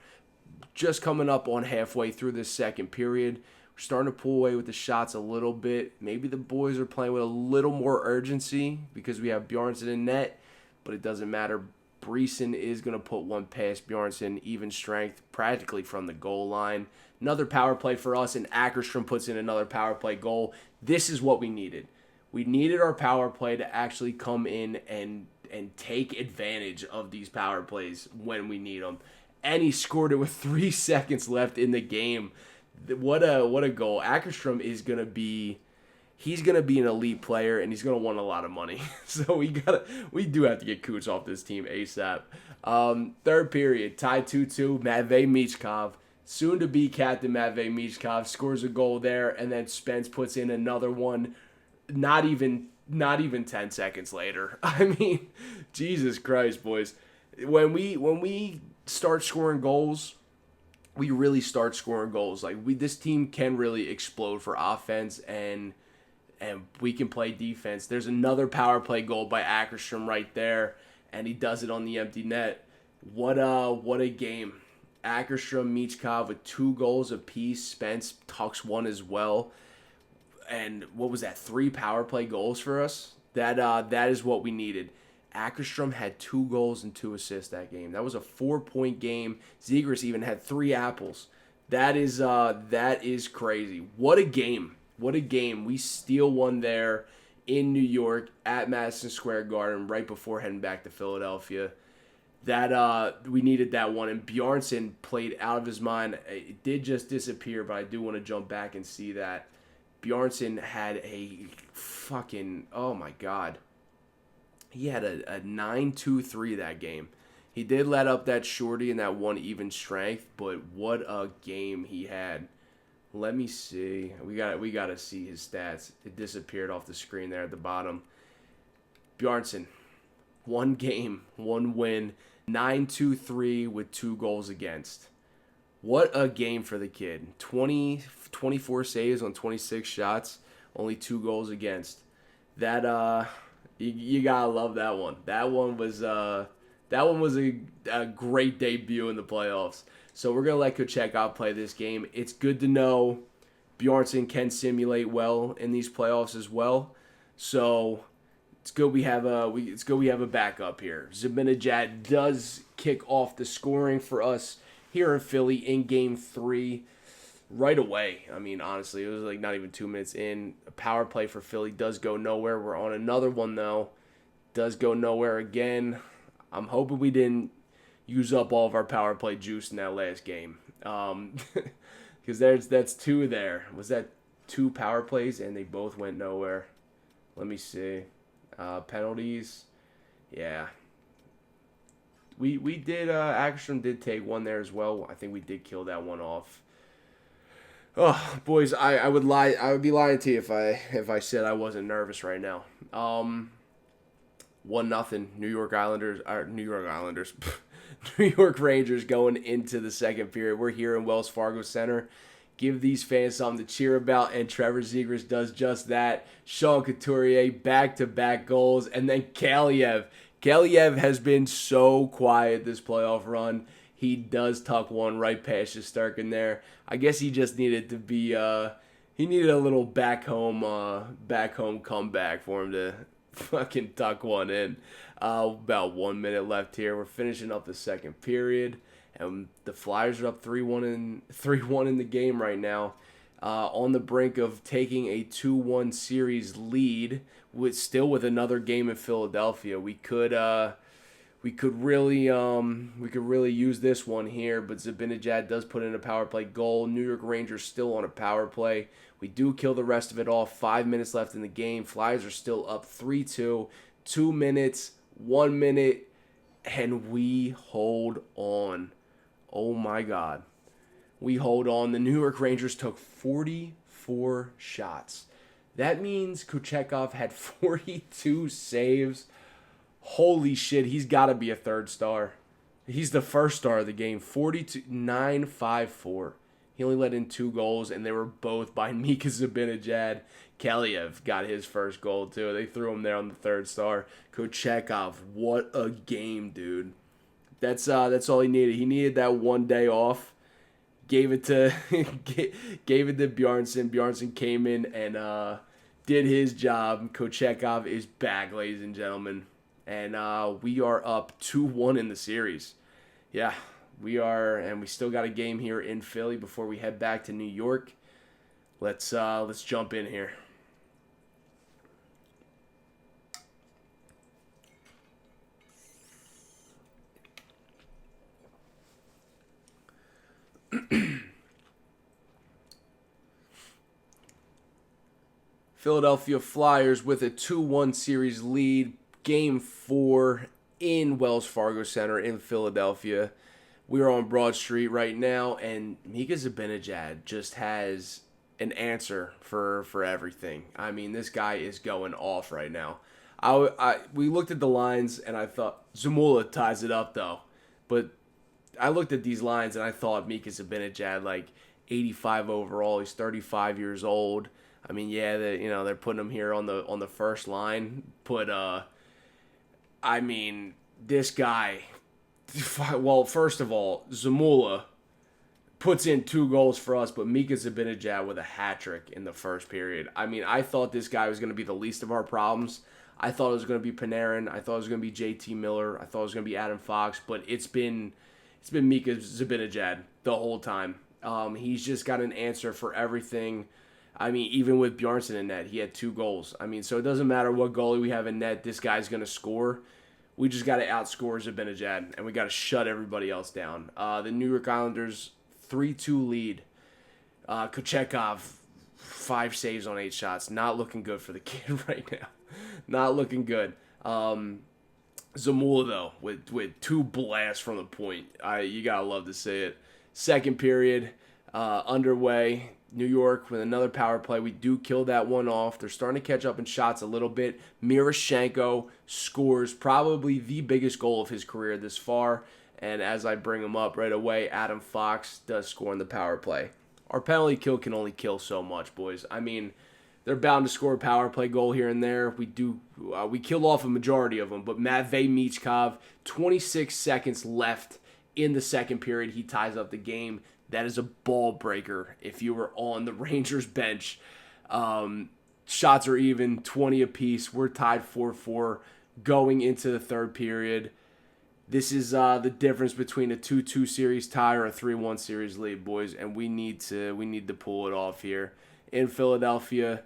Just coming up on halfway through this second period, we're starting to pull away with the shots a little bit. Maybe the boys are playing with a little more urgency because we have Bjornsson in net, but it doesn't matter. Breeson is going to put one past Bjornsson, even strength, practically from the goal line. Another power play for us, and Ackerstrom puts in another power play goal. This is what we needed. We needed our power play to actually come in and take advantage of these power plays when we need them. And he scored it with 3 seconds left in the game. What a goal. Ackerstrom is going to be... He's going to be an elite player, and he's going to want a lot of money. So we do have to get Coots off this team ASAP. Third period, tied 2-2. Matvei Michkov, soon-to-be captain Matvei Michkov, scores a goal there, and then Spence puts in another one not even 10 seconds later. I mean, Jesus Christ, boys. When we start scoring goals, we really start scoring goals. Like this team can really explode for offense, and we can play defense. There's another power play goal by Ackerstrom right there, and he does it on the empty net. What a game. Ackerstrom, Michkov with 2 goals apiece. Spence tucks one as well. And what was that? 3 power play goals for us? That is what we needed. Ackerstrom had 2 goals and 2 assists that game. That was a 4-point game. Zegras even had 3 apples. That is crazy. What a game. What a game. We steal one there in New York at Madison Square Garden right before heading back to Philadelphia. We needed that one. And Bjornsson played out of his mind. It did just disappear, but I do want to jump back and see that. Bjornsson had a fucking, oh my God. He had a 9-2-3 that game. He did let up that shorty and that one even strength, but what a game he had. Let me see. We got to see his stats. It disappeared off the screen there at the bottom. Bjornsson, 1 game, 1 win, 9-2-3 with 2 goals against. What a game for the kid. 24 saves on 26 shots, only 2 goals against. That you gotta love that one. That one was a great debut in the playoffs. So we're going to let Kochekov play this game. It's good to know Bjornsson can simulate well in these playoffs as well. So it's good we have a backup here. Zibanejad does kick off the scoring for us here in Philly in Game 3 right away. I mean, honestly, it was like not even 2 minutes in. A power play for Philly does go nowhere. We're on another one, though. Does go nowhere again. I'm hoping we didn't use up all of our power play juice in that last game. Because that's 2 there. Was that 2 power plays and they both went nowhere? Let me see. Penalties. Yeah. We did, Ackstrom did take one there as well. I think we did kill that one off. Oh, boys, I would lie. I would be lying to you if I said I wasn't nervous right now. 1-0 New York Islanders. New York Rangers going into the second period. We're here in Wells Fargo Center. Give these fans something to cheer about, and Trevor Zegras does just that. Sean Couturier, back-to-back goals, and then Kaliev. Kaliev has been so quiet this playoff run. He does tuck one right past Shesterkin there. I guess he just needed to be he needed a little back home comeback for him to fucking tuck one in. About 1 minute left here. We're finishing up the second period, and the Flyers are up 3-1 in the game right now. On the brink of taking a 2-1 series lead, with another game in Philadelphia. We could really use this one here, but Zibanejad does put in a power play goal. New York Rangers still on a power play. We do kill the rest of it off. 5 minutes left in the game. Flyers are still up 3-2. 2 minutes, 1 minute, and we hold on. Oh my God. We hold on. The New York Rangers took 44 shots. That means Kochekov had 42 saves. Holy shit, he's got to be a 3rd star. He's the 1st star of the game. 42, 954. He only let in 2 goals, and they were both by Mika Zibanejad. Keliev got his first goal, too. They threw him there on the 3rd star. Kochetkov, what a game, dude. That's all he needed. He needed that one day off. Gave it to Bjarnason. Bjarnason came in and did his job. Kochetkov is back, ladies and gentlemen. And we are up 2-1 in the series. Yeah, we are, and we still got a game here in Philly before we head back to New York. Let's jump in here. Philadelphia Flyers with a 2-1 series lead. Game 4 in Wells Fargo Center in Philadelphia. We are on Broad Street right now, and Mika Zibanejad just has an answer for everything. I mean, this guy is going off right now. We looked at the lines, and I thought Zamula ties it up, though. But I looked at these lines, and I thought Mika Zibanejad, like 85 overall. He's 35 years old. I mean, yeah, they're putting him here on the first line, but I mean, this guy. Well, first of all, Zamula puts in 2 goals for us, but Mika Zibanejad with a hat trick in the first period. I mean, I thought this guy was going to be the least of our problems. I thought it was going to be Panarin. I thought it was going to be JT Miller. I thought it was going to be Adam Fox, but it's been Mika Zibanejad the whole time. He's just got an answer for everything. I mean, even with Bjarnason in net, he had 2 goals. I mean, so it doesn't matter what goalie we have in net, this guy's going to score. We just got to outscore Zibanejad, and we got to shut everybody else down. The New York Islanders, 3-2 lead. Kochetkov, 5 saves on 8 shots. Not looking good for the kid right now. Not looking good. Zamula, though, with 2 blasts from the point. You got to love to see it. Second period underway. New York with another power play. We do kill that one off. They're starting to catch up in shots a little bit. Miroshnichenko scores probably the biggest goal of his career this far. And as I bring him up right away, Adam Fox does score in the power play. Our penalty kill can only kill so much, boys. I mean, they're bound to score a power play goal here and there. We kill off a majority of them. But Matvei Michkov, 26 seconds left in the second period. He ties up the game. That is a ball breaker if you were on the Rangers bench. Shots are even, 20 apiece. We're tied 4-4 going into the third period. This is the difference between a 2-2 series tie or a 3-1 series lead, boys, and we need to pull it off here. In Philadelphia,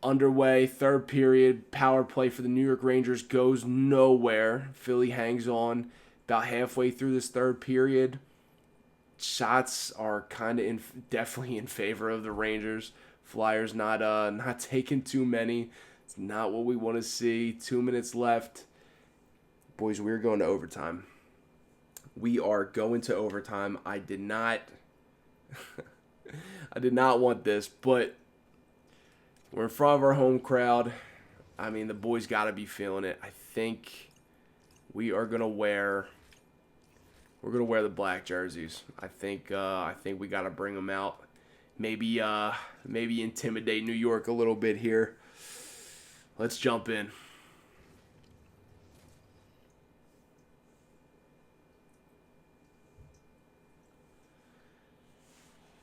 underway, third period, power play for the New York Rangers goes nowhere. Philly hangs on about halfway through this third period. Shots are kind of definitely in favor of the Rangers. Flyers not taking too many. It's not what we want to see. 2 minutes left. Boys, we're going to overtime. We are going to overtime. I did not want this, but we're in front of our home crowd. I mean, the boys got to be feeling it. I think we are going to wear the black jerseys. I think we got to bring them out. Maybe intimidate New York a little bit here. Let's jump in.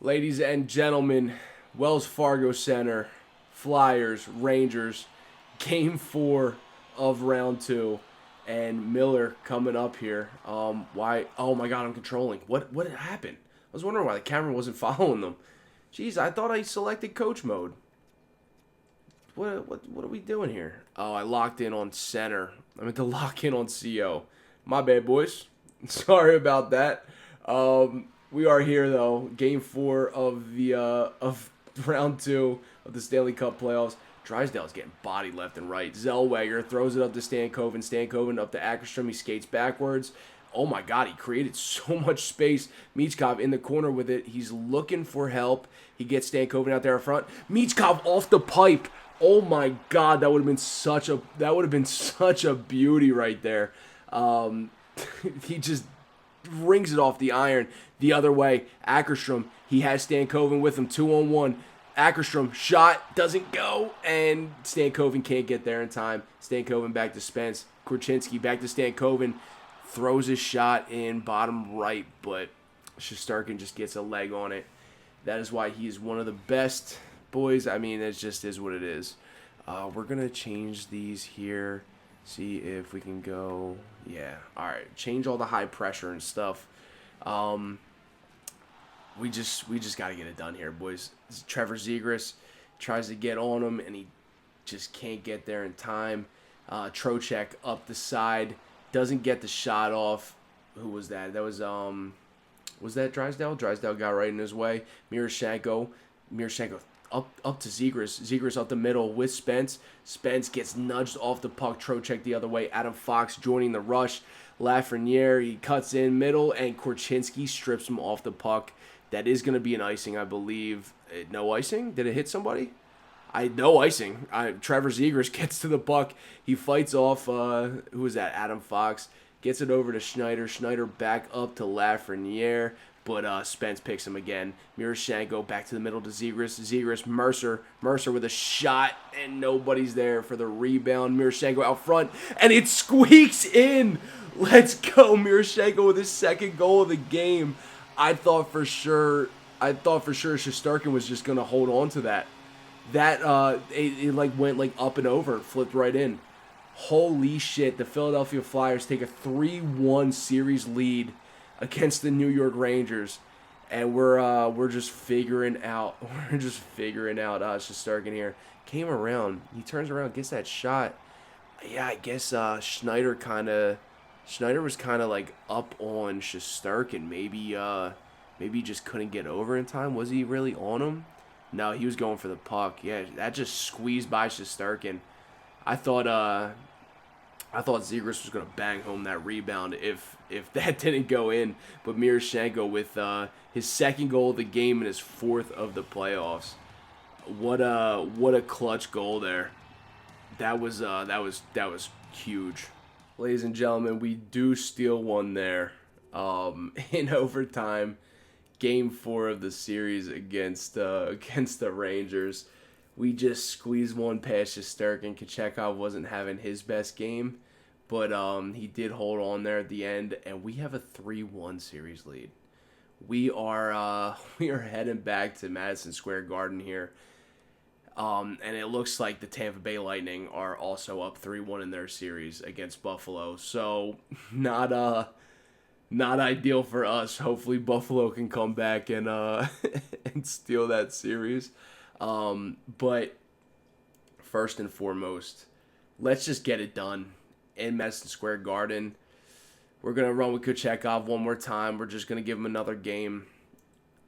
Ladies and gentlemen, Wells Fargo Center, Flyers, Rangers, Game 4 of Round 2. And Miller coming up here. Why? Oh my God, I'm controlling. What happened? I was wondering why the camera wasn't following them. Jeez, I thought I selected coach mode. What are we doing here? Oh, I locked in on center. I meant to lock in on CO. My bad, boys. Sorry about that. We are here though. Game 4 of the of Round 2 of the Stanley Cup playoffs. Drysdale's getting bodied left and right. Zellweger throws it up to Stankoven. Stankoven up to Ackerstrom. He skates backwards. Oh my God, he created so much space. Michkov in the corner with it. He's looking for help. He gets Stankoven out there in front. Michkov off the pipe. Oh my God, that would have been such a beauty right there. He just rings it off the iron. The other way, Ackerstrom, he has Stankoven with him, 2-on-1. Ackerstrom, shot, doesn't go, and Stankoven can't get there in time. Stankoven back to Spence. Korchinski back to Stankoven. Throws his shot in bottom right, but Shesterkin just gets a leg on it. That is why he's one of the best boys. I mean, it just is what it is. We're going to change these here. See if we can go. Yeah. All right. Change all the high pressure and stuff. We just got to get it done here, boys. Trevor Zegras tries to get on him, and he just can't get there in time. Trocheck up the side. Doesn't get the shot off. Who was that? That was that Drysdale? Drysdale got right in his way. Miroshchenko up to Zegras. Zegras up the middle with Spence. Spence gets nudged off the puck. Trocheck the other way. Adam Fox joining the rush. Lafreniere, he cuts in middle, and Korchinski strips him off the puck. That is going to be an icing, I believe. No icing? Did it hit somebody? No icing. Trevor Zegras gets to the puck. He fights off, who was that? Adam Fox. Gets it over to Schneider. Schneider back up to Lafreniere. But Spence picks him again. Miroshchenko back to the middle to Zegras. Zegras, Mercer. Mercer with a shot, and nobody's there for the rebound. Miroshchenko out front, and it squeaks in. Let's go, Miroshchenko with his second goal of the game. I thought for sure Shesterkin was just gonna hold on to that. It like went like up and over, flipped right in. Holy shit! The Philadelphia Flyers take a 3-1 series lead against the New York Rangers, and we're just figuring out Shesterkin here. Came around, he turns around, gets that shot. Yeah, I guess Schneider was kind of like up on Shesterkin. Maybe just couldn't get over in time. Was he really on him? No, he was going for the puck. Yeah, that just squeezed by Shesterkin. I thought Zegras was going to bang home that rebound if that didn't go in. But Miroshchenko with his second goal of the game and his fourth of the playoffs. What a clutch goal there. That was huge. Ladies and gentlemen, we do steal one there. In overtime, Game 4 of the series against the Rangers. We just squeezed one past Shesterkin. Kochetkov wasn't having his best game, but he did hold on there at the end, and we have a 3-1 series lead. We are heading back to Madison Square Garden here, and it looks like the Tampa Bay Lightning are also up 3-1 in their series against Buffalo. So not ideal for us. Hopefully Buffalo can come back and and steal that series. But first and foremost, let's just get it done in Madison Square Garden. We're gonna run with Kochetkov one more time. We're just gonna give him another game.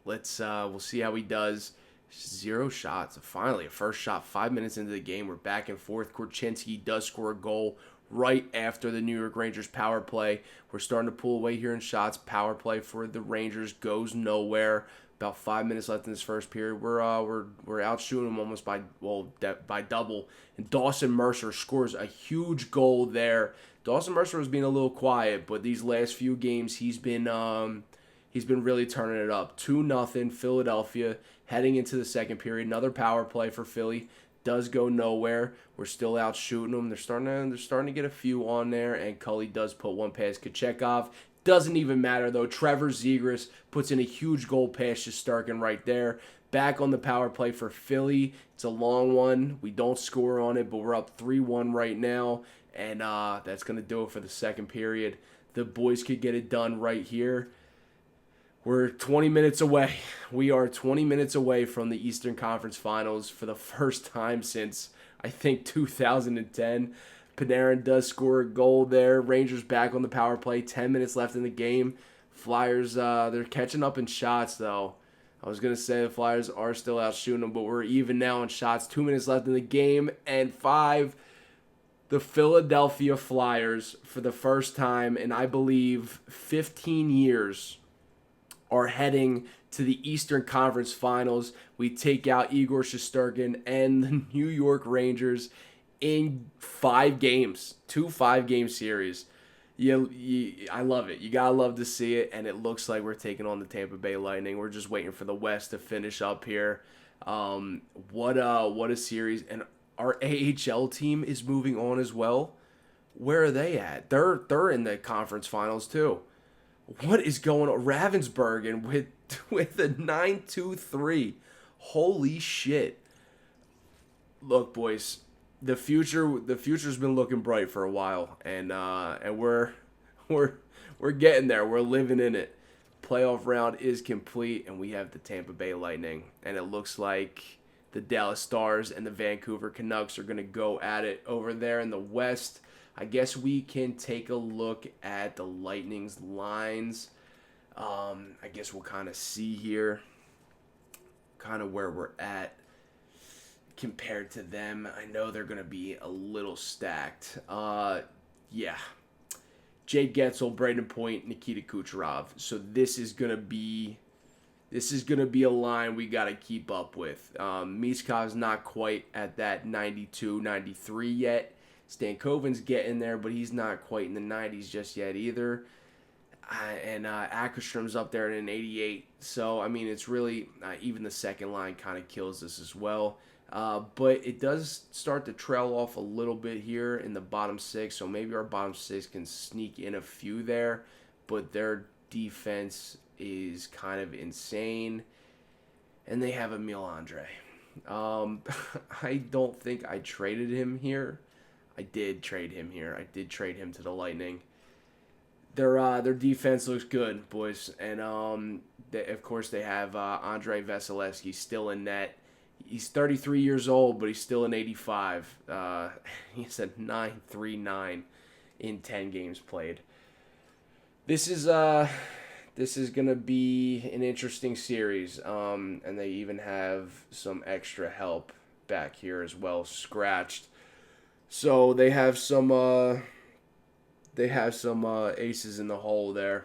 We'll see how he does. 0 shots. Finally, a first shot 5 minutes into the game. We're back and forth. Korchinski does score a goal right after the New York Rangers power play. We're starting to pull away here in shots. Power play for the Rangers goes nowhere. About 5 minutes left in this first period. We're out shooting them almost by double. And Dawson Mercer scores a huge goal there. Dawson Mercer was being a little quiet, but these last few games he's been really turning it up. 2-0 Philadelphia heading into the second period. Another power play for Philly. Does go nowhere. We're still out shooting them. They're starting to get a few on there, and Cully does put one past Kochetkov. Doesn't even matter though. Trevor Zegras puts in a huge goal past Shesterkin right there. Back on the power play for Philly. It's a long one. We don't score on it, but we're up 3-1 right now, and that's gonna do it for the second period. The boys could get it done right here. We're 20 minutes away. We are 20 minutes away from the Eastern Conference Finals for the first time since, I think, 2010. Panarin does score a goal there. Rangers back on the power play. 10 minutes left in the game. Flyers, they're catching up in shots, though. I was going to say the Flyers are still out shooting them, but we're even now in shots. 2 minutes left in the game. And 5, the Philadelphia Flyers, for the first time in, I believe, 15 years, are heading to the Eastern Conference Finals. We take out Igor Shesterkin and the New York Rangers in 5 games. 2 5-game series. I love it. You gotta love to see it, and it looks like we're taking on the Tampa Bay Lightning. We're just waiting for the West to finish up here. What a series! And our AHL team is moving on as well. Where are they at? They're in the conference finals too. What is going on? Ravensburg with with a 9-2-3. Holy shit! Look, boys, the future's been looking bright for a while, and we're we're getting there. We're living in it. Playoff round is complete, and we have the Tampa Bay Lightning, and it looks like the Dallas Stars and the Vancouver Canucks are going to go at it over there in the West. I guess we can take a look at the Lightning's lines. I guess we'll kind of see here, kind of where we're at compared to them. I know they're going to be a little stacked. Yeah. Jake Getzel, Braden Point, Nikita Kucherov. So this is gonna be a line we got to keep up with. Miskov's not quite at that 92, 93 yet. Stankoven's getting there, but he's not quite in the 90s just yet either. And Ackerstrom's up there at an 88. So, I mean, it's really, even the second line kind of kills this as well. But it does start to trail off a little bit here in the bottom six, so maybe our bottom six can sneak in a few there, but their defense is kind of insane, and they have Emil Andre. I don't think I traded him here. I did trade him here. I did trade him to the Lightning. Their defense looks good, boys, and of course they have Andrei Vasilevsky still in net. He's 33 years old, but he's still an 85. He's a 9.39 in 10 games played. This is gonna be an interesting series. And they even have some extra help back here as well, scratched. So they have some aces in the hole there.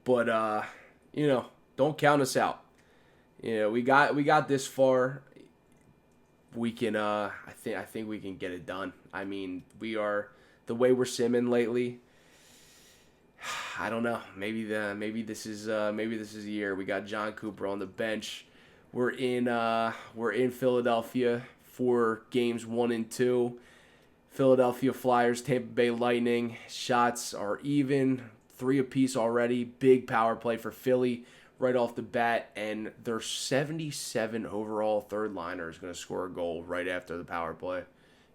But don't count us out. We got this far. We can I think we can get it done. I mean, we are the way we're simming lately. I don't know. Maybe this is a year. We got John Cooper on the bench. We're in Philadelphia for games 1 and 2. Philadelphia Flyers, Tampa Bay Lightning. Shots are even, 3 apiece already. Big power play for Philly right off the bat, and their 77 overall third liner is going to score a goal right after the power play.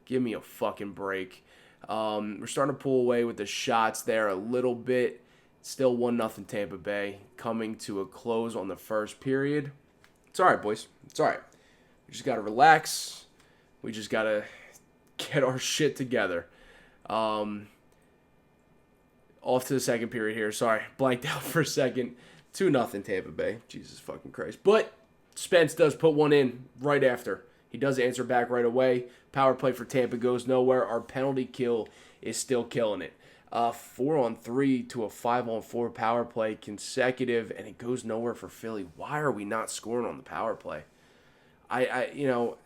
Give me a fucking break. We're starting to pull away with the shots there a little bit. Still 1-0 Tampa Bay, coming to a close on the first period. It's all right, boys. It's all right. We just got to relax. We just got to get our shit together. Off to the second period here. Sorry, blanked out for a second. 2-0 Tampa Bay. Jesus fucking Christ. But Spence does put one in right after. He does answer back right away. Power play for Tampa goes nowhere. Our penalty kill is still killing it. 4-on-3 to a 5-on-4 power play consecutive, and it goes nowhere for Philly. Why are we not scoring on the power play? It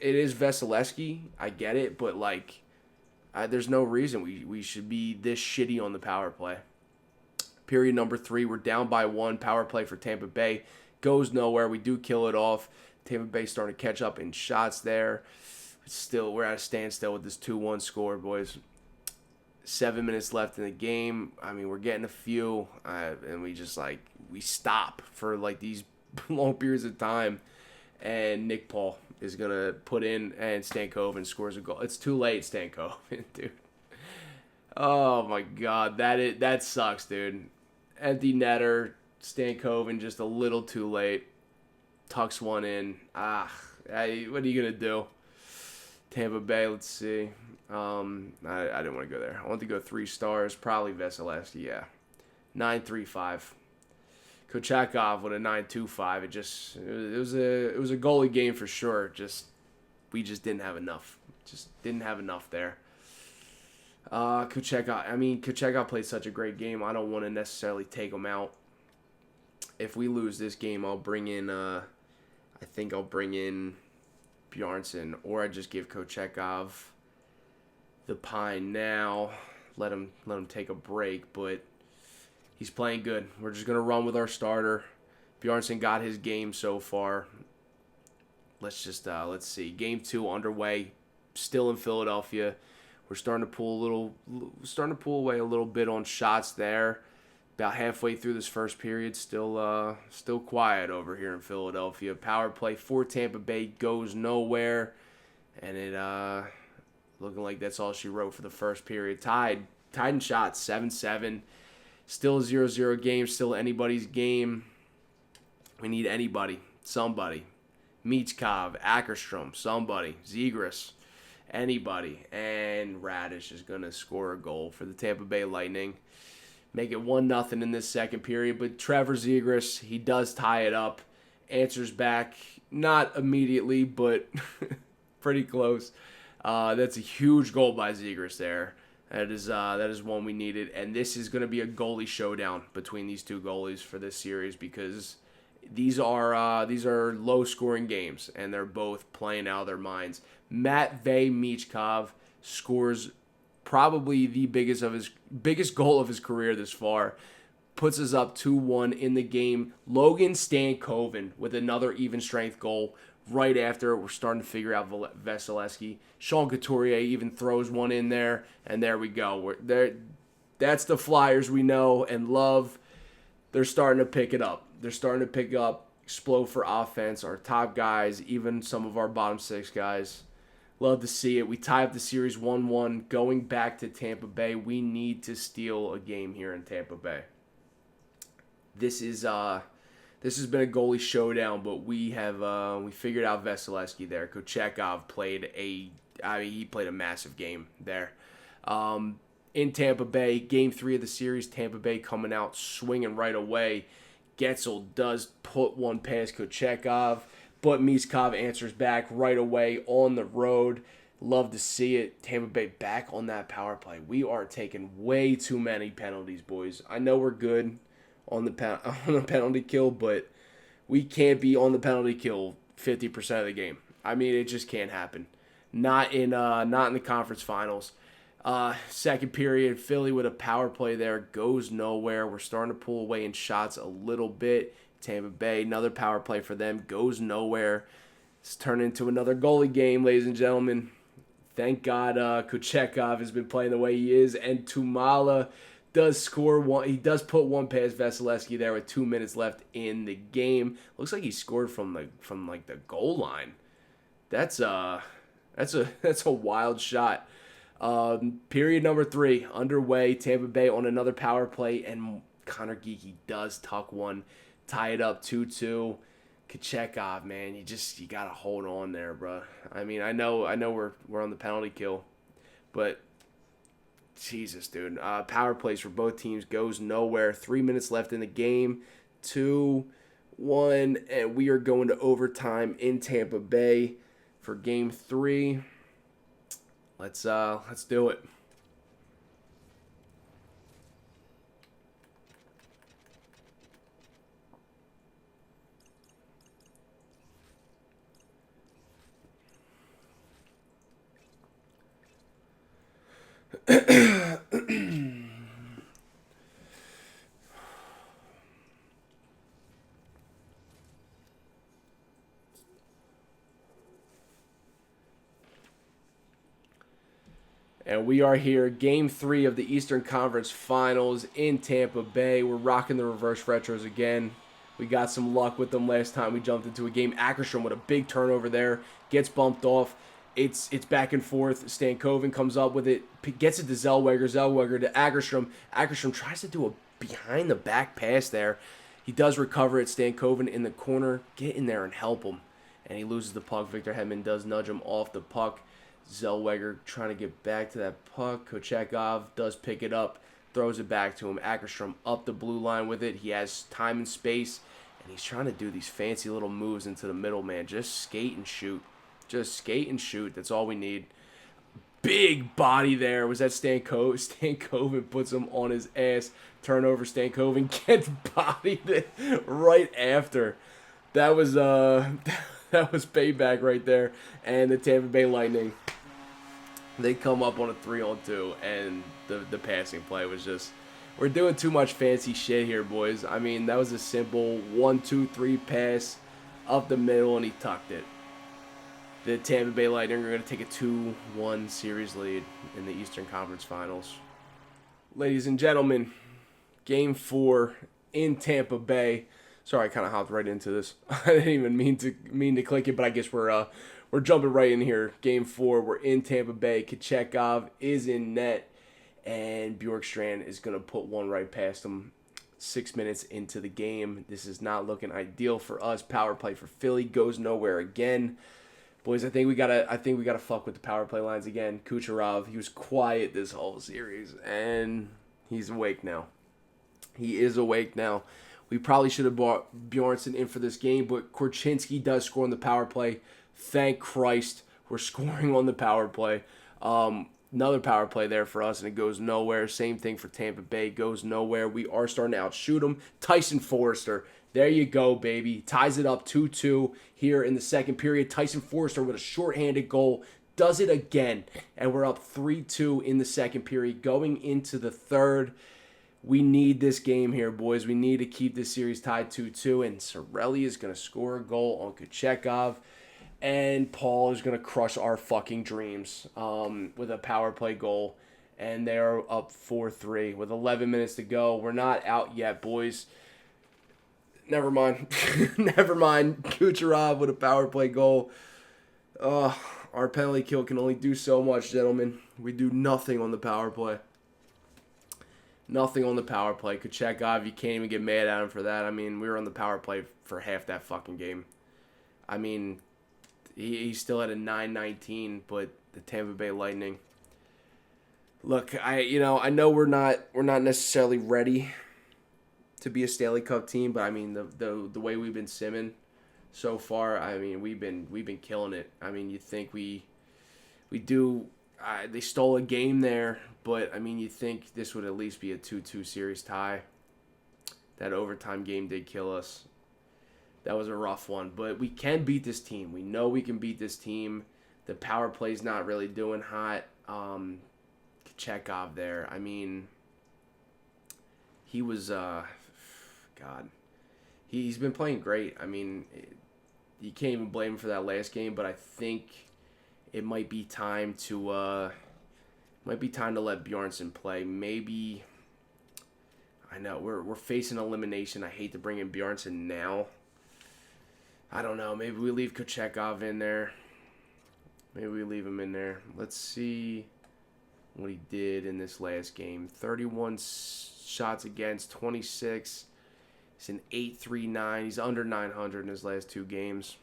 is Vasilevsky. I get it, but there's no reason we should be this shitty on the power play. Period number 3, we're down by 1. Power play for Tampa Bay goes nowhere. We do kill it off. Tampa Bay starting to catch up in shots there. Still, we're at a standstill with this 2-1 score, boys. 7 minutes left in the game. I mean, we're getting a few, and we just we stop for these long periods of time. And Nick Paul is gonna put in, and Stankoven scores a goal. It's too late, Stankoven, dude. Oh my God, that sucks, dude. Empty netter, Stankoven just a little too late. Tucks one in. What are you gonna do? Tampa Bay, let's see. I didn't want to go there. I want to go 3 stars. Probably Vasilevsky, yeah. 9.35. Kochakov with a 9.25. It was a goalie game for sure. We just didn't have enough. Just didn't have enough there. Kochekov played such a great game. I don't want to necessarily take him out. If we lose this game, I'll bring in Bjarnson, or I just give Kochekov the pine now. let him take a break, but he's playing good. We're just gonna run with our starter. Bjornsson got his game so far. Let's see. Game 2 underway, still in Philadelphia. We're starting to pull away a little bit on shots there. About halfway through this first period, still quiet over here in Philadelphia. Power play for Tampa Bay goes nowhere, and it looking like that's all she wrote for the first period. Tied in shots, 7-7. Still a 0-0 game, still anybody's game. We need anybody, somebody. Michkov, Ackerstrom, somebody. Zegras, anybody. And Radish is going to score a goal for the Tampa Bay Lightning. Make it 1-0 in this second period. But Trevor Zegras, he does tie it up. Answers back, not immediately, but pretty close. That's a huge goal by Zegras there. That is one we needed. And this is going to be a goalie showdown between these two goalies for this series because these are low-scoring games, and they're both playing out of their minds. Matvei Michkov scores probably the biggest goal of his career this far. Puts us up 2-1 in the game. Logan Stankoven with another even-strength goal. Right after, we're starting to figure out Vasilevsky. Sean Couturier even throws one in there, and there we go. That's the Flyers we know and love. They're starting to pick it up. They're starting to pick up, explode for offense. Our top guys, even some of our bottom 6 guys. Love to see it. We tie up the series 1-1. Going back to Tampa Bay, we need to steal a game here in Tampa Bay. This has been a goalie showdown, but we figured out Vasilevsky there. Kochekov played a massive game there. In Tampa Bay, Game 3 of the series, Tampa Bay coming out swinging right away. Getzel does put one past Kochekov, but Michkov answers back right away on the road. Love to see it. Tampa Bay back on that power play. We are taking way too many penalties, boys. I know we're good on the penalty kill, but we can't be on the penalty kill 50% of the game. I mean, it just can't happen. Not in the conference finals. Second period, Philly with a power play there goes nowhere. We're starting to pull away in shots a little bit. Tampa Bay, another power play for them, goes nowhere. It's turned into another goalie game, ladies and gentlemen. Thank God Kochekov has been playing the way he is, and Tumala does score one. He does put one past Vasilevsky there with 2 minutes left in the game. Looks like he scored from the goal line. That's a wild shot. Period number 3 underway. Tampa Bay on another power play, and Connor Geeky does tuck one, tie it up 2-2. Kochekov, man, you gotta hold on there, bro. I mean, I know we're on the penalty kill, but Jesus, dude. Power plays for both teams goes nowhere. 3 minutes left in the game. 2-1, and we are going to overtime in Tampa Bay for Game 3. Let's do it. And we are here, Game 3 of the Eastern Conference Finals in Tampa Bay. We're rocking the reverse retros again. We got some luck with them last time we jumped into a game. Ackerstrom with a big turnover there, gets bumped off. It's back and forth. Stankoven comes up with it, gets it to Zellweger. Zellweger to Ackerstrom. Ackerstrom tries to do a behind-the-back pass there. He does recover it. Stankoven in the corner. Get in there and help him. And he loses the puck. Victor Hedman does nudge him off the puck. Zellweger trying to get back to that puck. Kochekov does pick it up, throws it back to him. Ackerstrom up the blue line with it. He has time and space, and he's trying to do these fancy little moves into the middle, man. Just skate and shoot. Just skate and shoot. That's all we need. Big body there. Was that Stankoven? Stankoven puts him on his ass. Turnover. Stankoven gets bodied right after. That was that was payback right there. And the Tampa Bay Lightning They come up on a 3-on-2, and the passing play was just, we're doing too much fancy shit here, boys. I mean, that was a simple 1-2-3 pass up the middle, and he tucked it. The Tampa Bay Lightning are going to take a 2-1 series lead in the Eastern Conference Finals. Ladies and gentlemen, Game 4 in Tampa Bay. Sorry, I kind of hopped right into this. I didn't even mean to click it, but I guess we're jumping right in here. Game 4, we're in Tampa Bay. Kochetkov is in net, and Bjorkstrand is going to put one right past him 6 minutes into the game. This is not looking ideal for us. Power play for Philly goes nowhere again. Boys, I think we gotta fuck with the power play lines again. Kucherov, he was quiet this whole series, and he's awake now. He is awake now. We probably should have brought Bjornsson in for this game, but Korchinski does score on the power play. Thank Christ, we're scoring on the power play. Another power play there for us, and it goes nowhere. Same thing for Tampa Bay, goes nowhere. We are starting to outshoot them. Tyson Forrester, there you go, baby. Ties it up 2-2 here in the second period. Tyson Forrester with a shorthanded goal does it again, and we're up 3-2 in the second period. Going into the third, we need this game here, boys. We need to keep this series tied 2-2, and Cirelli is going to score a goal on Kochetkov, and Paul is going to crush our fucking dreams with a power play goal, and they're up 4-3 with 11 minutes to go. We're not out yet, boys. Never mind. Never mind. Kucherov with a power play goal. Our penalty kill can only do so much, gentlemen. We do nothing on the power play. Nothing on the power play. Kochetkov, you can't even get mad at him for that. I mean, we were on the power play for half that fucking game. I mean, he still had a 9-19, but the Tampa Bay Lightning. Look, I know we're not necessarily ready to be a Stanley Cup team, but I mean the way we've been simming so far, I mean we've been killing it. I mean, you think we do. They stole a game there, but I mean, you think this would at least be a 2-2 series tie. That overtime game did kill us. That was a rough one, but we can beat this team. We know we can beat this team. The power play's not really doing hot. Chekhov there. I mean, he was God. He's been playing great. I mean, you can't even blame him for that last game, but I think it might be time to let Bjornsson play. Maybe, I know we're facing elimination. I hate to bring in Bjornsson now. I don't know. Maybe we leave Kochetkov in there. Maybe we leave him in there. Let's see what he did in this last game. 31 shots against, 26. He's an 8.39. He's under 900 in his last 2 games.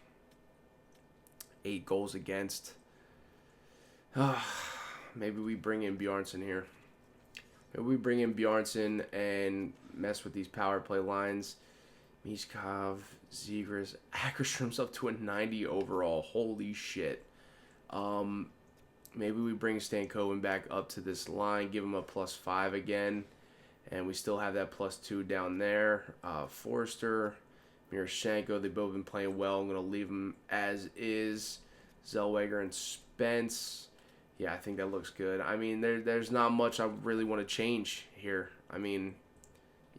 8 goals against. Maybe we bring in Bjornsson here. Maybe we bring in Bjornsson and mess with these power play lines. Mishkov, Zegras, Ackerstrom's up to a 90 overall. Holy shit. Maybe we bring Stankoven back up to this line, give him a +5 again, and we still have that +2 down there. Forster, Miroshchenko, they've both been playing well. I'm going to leave them as is. Zellweger and Spence. Yeah, I think that looks good. I mean, there's not much I really want to change here. I mean,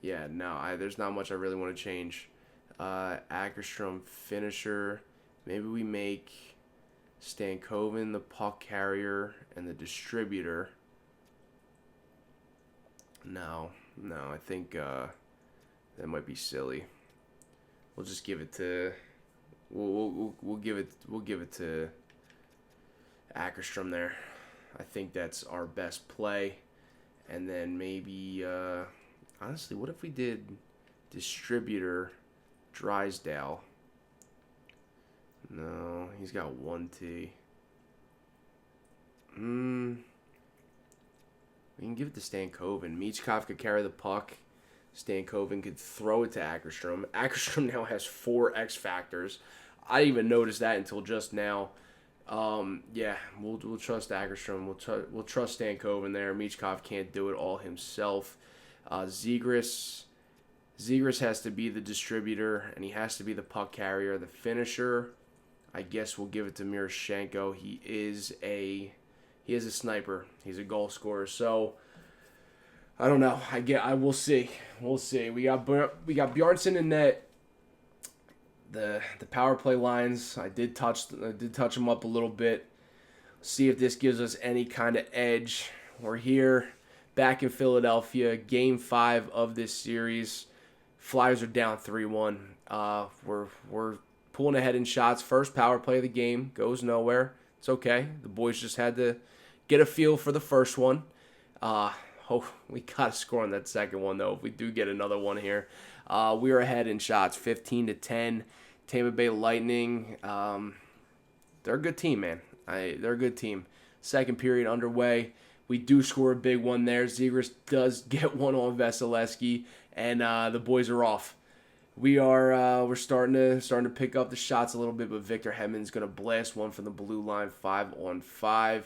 yeah, no, there's not much I really want to change. Ackerstrom, finisher. Maybe we make Stankoven the puck carrier and the distributor. No, I think that might be silly. We'll just give it to. We'll give it to Ackerstrom there. I think that's our best play. And then maybe, honestly, what if we did distributor Drysdale? No, he's got 1 T. We can give it to Stankoven. Michkov could carry the puck. Stankoven could throw it to Ackerstrom. Ackerstrom now has 4 X factors. I didn't even notice that until just now. Yeah, we'll trust Ackerstrom. We'll trust Stankoven there. Michkov can't do it all himself. Zegras has to be the distributor, and he has to be the puck carrier, the finisher. I guess we'll give it to Miroshchenko. He is a He is a sniper. He's a goal scorer. So I don't know. We'll see. We'll see. We got Bjarnason in net. The power play lines. I did touch them up a little bit. See if this gives us any kind of edge. We're here, back in Philadelphia, Game 5 of this series. Flyers are down 3-1. We're pulling ahead in shots. First power play of the game goes nowhere. It's okay. The boys just had to get a feel for the first one. We got to score on that second one, though, if we do get another one here. We are ahead in shots, 15-10. Tampa Bay Lightning, they're a good team, man. They're a good team. Second period underway. We do score a big one there. Zegras does get one on Vasilevsky, and the boys are off. We're starting to pick up the shots a little bit, but Victor Hedman's gonna blast one from the blue line, 5-on-5.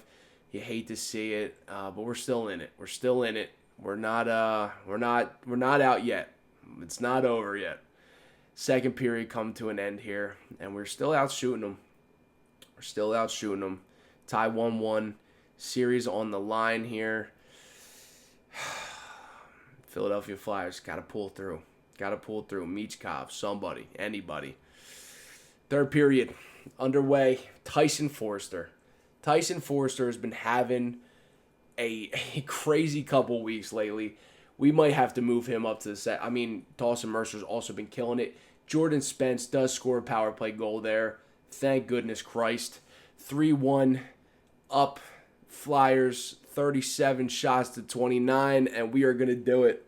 You hate to see it, but we're still in it. We're still in it. We're not out yet. It's not over yet. Second period come to an end here, and we're still out shooting them. Tie 1-1. Series on the line here. Philadelphia Flyers got to pull through. Michkov, somebody, anybody. Third period underway. Tyson Foerster has been having a crazy couple weeks lately. We might have to move him up to the set. I mean, Dawson Mercer's also been killing it. Jordan Spence does score a power play goal there. Thank goodness Christ. 3-1 up. Flyers, 37 shots to 29, and we are going to do it.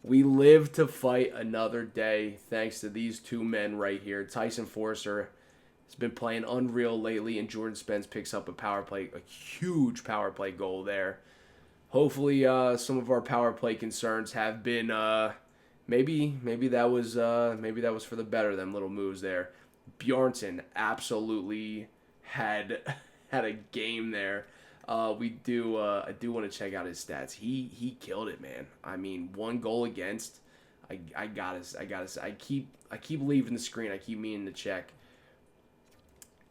We live to fight another day thanks to these two men right here. Tyson Foerster has been playing unreal lately, and Jordan Spence picks up a huge power play goal there. Hopefully, some of our power play concerns have been maybe that was for the better. Them little moves there. Bjarnason absolutely had a game there. I do want to check out his stats. He killed it, man. I mean, 1 goal against. I keep leaving the screen. I keep meaning to check.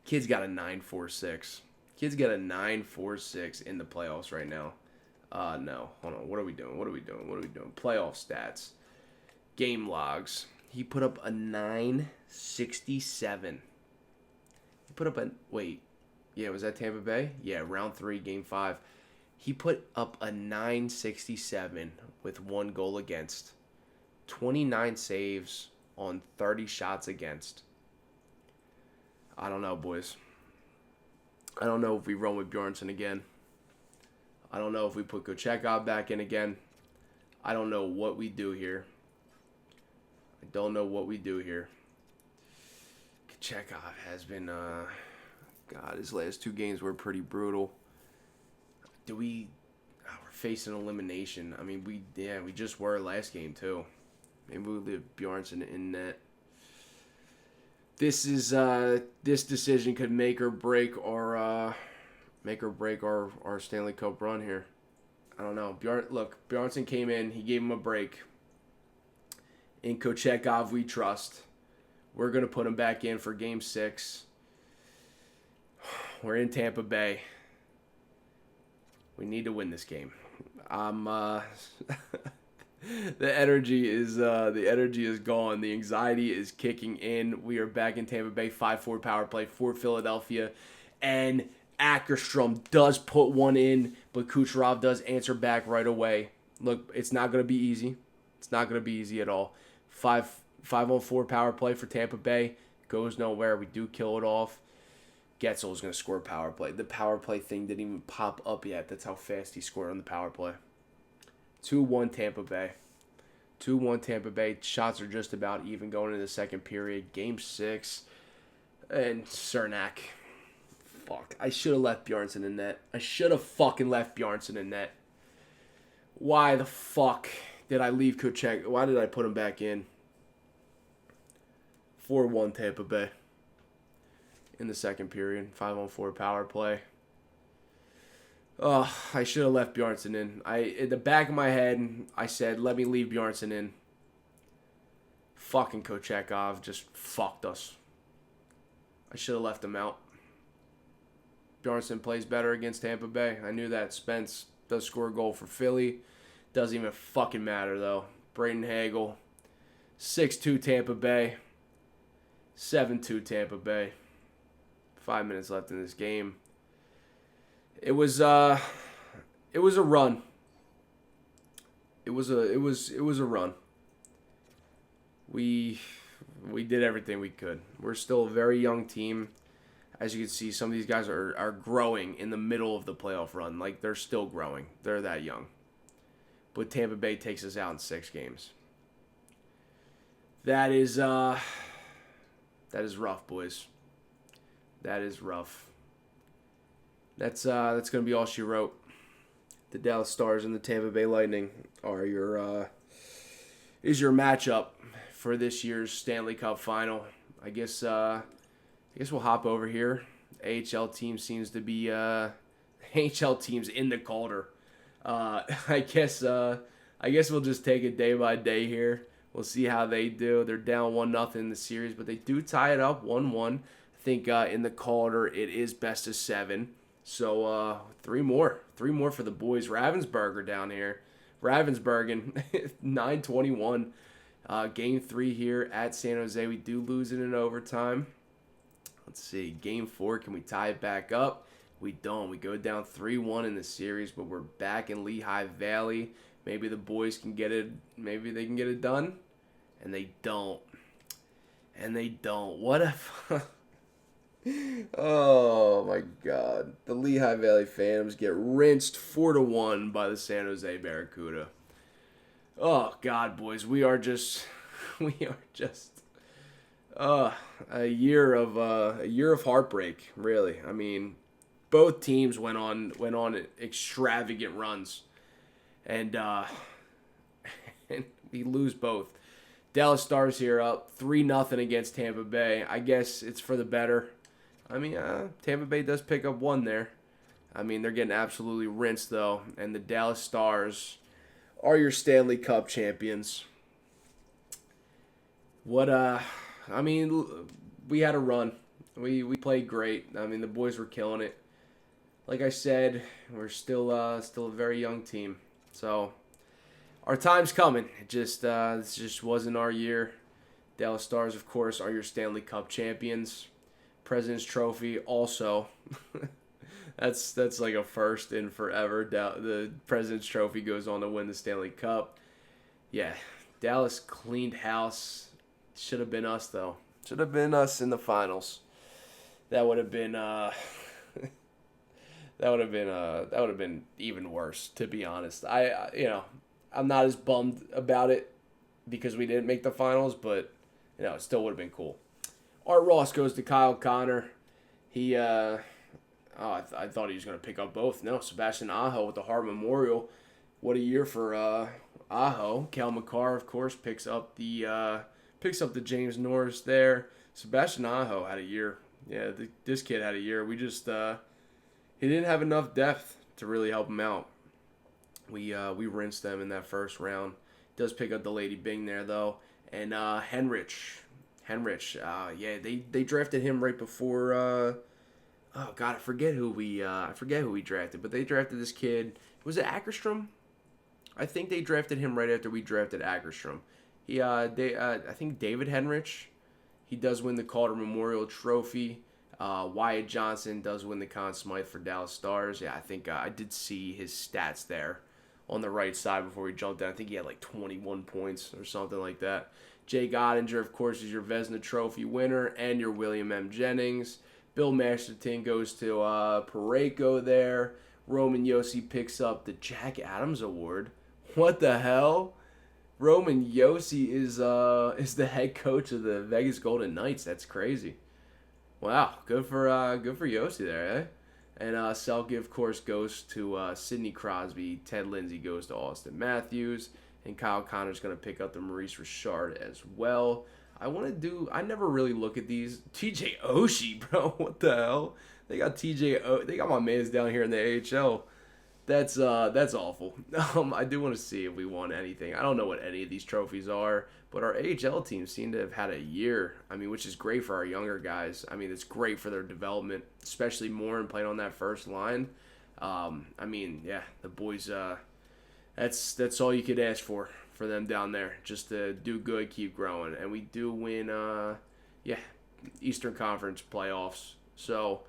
Kid's got a 9.46. Kid's got a 9.46 in the playoffs right now. No. Hold on. What are we doing? Playoff stats. Game logs. He put up a 9.67. Yeah, was that Tampa Bay? Yeah, round 3, game 5. He put up a 9.67 with 1 goal against. 29 saves on 30 shots against. I don't know, boys. I don't know if we run with Bjarnason again. I don't know if we put Kochekov back in again. I don't know what we do here. Kochekov has been... God, his last 2 games were pretty brutal. We're facing elimination. I mean, we just were last game too. Maybe we'll leave Bjarnason in net. This decision could make or break our Stanley Cup run here. I don't know. Bjarnason came in. He gave him a break. In Kochekov, we trust. We're gonna put him back in for Game 6. We're in Tampa Bay. We need to win this game. The energy is gone. The anxiety is kicking in. We are back in Tampa Bay. 5-4 power play for Philadelphia, and Ackerstrom does put one in, but Kucherov does answer back right away. Look, it's not going to be easy. It's not going to be easy at all. 5-on-4 power play for Tampa Bay goes nowhere. We do kill it off. Getzel is going to score a power play. The power play thing didn't even pop up yet. That's how fast he scored on the power play. 2-1 Tampa Bay. 2-1 Tampa Bay. Shots are just about even going into the second period. Game 6. And Cernak. Fuck. I should have left Bjarnason in net. I should have fucking left Bjarnason in net. Why the fuck did I leave Kuchek? Why did I put him back in? 4-1 Tampa Bay. In the second period. 5-on-4 power play. Oh, I should have left Bjarnason in. In the back of my head, I said, let me leave Bjarnason in. Fucking Kochekov just fucked us. I should have left him out. Bjornsson plays better against Tampa Bay. I knew that. Spence does score a goal for Philly. Doesn't even fucking matter, though. Braden Hagel, 6-2 Tampa Bay, 7-2 Tampa Bay. 5 minutes left in this game. It was a run. It was a run. We did everything we could. We're still a very young team. As you can see, some of these guys are growing in the middle of the playoff run. Like, they're still growing. They're that young. But Tampa Bay takes us out in 6 games. That is rough, boys. That is rough. That's gonna be all she wrote. The Dallas Stars and the Tampa Bay Lightning are your matchup for this year's Stanley Cup Final. I guess we'll hop over here. AHL team seems to be AHL teams in the Calder. I guess we'll just take it day by day here. We'll see how they do. They're down 1-0 in the series, but they do tie it up 1-1. I think in the Calder it is best of 7. So 3 more for the boys. Ravensburger down here. Ravensburgen, 9-21. Game 3 here at San Jose. We do lose it in overtime. Let's see. Game 4, can we tie it back up? We don't. We go down 3-1 in the series, but we're back in Lehigh Valley. Maybe the boys can get it. Maybe they can get it done. And they don't. What if... Oh, my God. The Lehigh Valley Phantoms get rinsed 4-1 by the San Jose Barracuda. Oh, God, boys. We are just a year of heartbreak, really. I mean, both teams went on extravagant runs, and and we lose both. Dallas Stars here up 3-0 against Tampa Bay. I guess it's for the better. I mean, Tampa Bay does pick up 1 there. I mean, they're getting absolutely rinsed, though. And the Dallas Stars are your Stanley Cup champions. I mean, we had a run. We played great. I mean, the boys were killing it. Like I said, we're still a very young team. So, our time's coming. This just wasn't our year. Dallas Stars, of course, are your Stanley Cup champions. President's Trophy also. That's like a first in forever. The President's Trophy goes on to win the Stanley Cup. Yeah, Dallas cleaned house. Should have been us, though. Should have been us in the finals. That would have been even worse, to be honest. I'm not as bummed about it because we didn't make the finals, but it still would have been cool. Art Ross goes to Kyle Connor. He I thought he was going to pick up both. No, Sebastian Aho with the Hart Memorial. What a year for Aho. Cal McCarr, of course, picks up the James Norris there. Sebastian Aho had a year. Yeah, this kid had a year. We just he didn't have enough depth to really help him out. We rinsed them in that first round. Does pick up the Lady Bing there though, and Henrich. They drafted him right before. Oh God, I forget who we drafted, but they drafted this kid. Was it Ackerstrom? I think they drafted him right after we drafted Ackerstrom. I think David Henrich. He does win the Calder Memorial Trophy. Wyatt Johnson does win the Conn Smythe for Dallas Stars. Yeah, I think I did see his stats there on the right side before he jumped down. I think he had like 21 points or something like that. Jake Ottinger, of course, is your Vezina Trophy winner and your William M. Jennings. Bill Masterton goes to Parayko there. Roman Yossi picks up the Jack Adams Award. What the hell? Roman Yossi is the head coach of the Vegas Golden Knights. That's crazy. Wow, good for Yossi there, eh? And Selke, of course, goes to Sidney Crosby. Ted Lindsay goes to Austin Matthews. And Kyle Connor's going to pick up the Maurice Richard as well. I never really look at these. TJ Oshie, bro. What the hell? They got my mans down here in the AHL. That's awful. I do want to see if we won anything. I don't know what any of these trophies are, but our AHL teams seem to have had a year. I mean, which is great for our younger guys. I mean, it's great for their development, especially Morin playing on that first line. I mean, yeah, the boys. That's all you could ask for them down there, just to do good, keep growing, and we do win. Yeah, Eastern Conference playoffs. So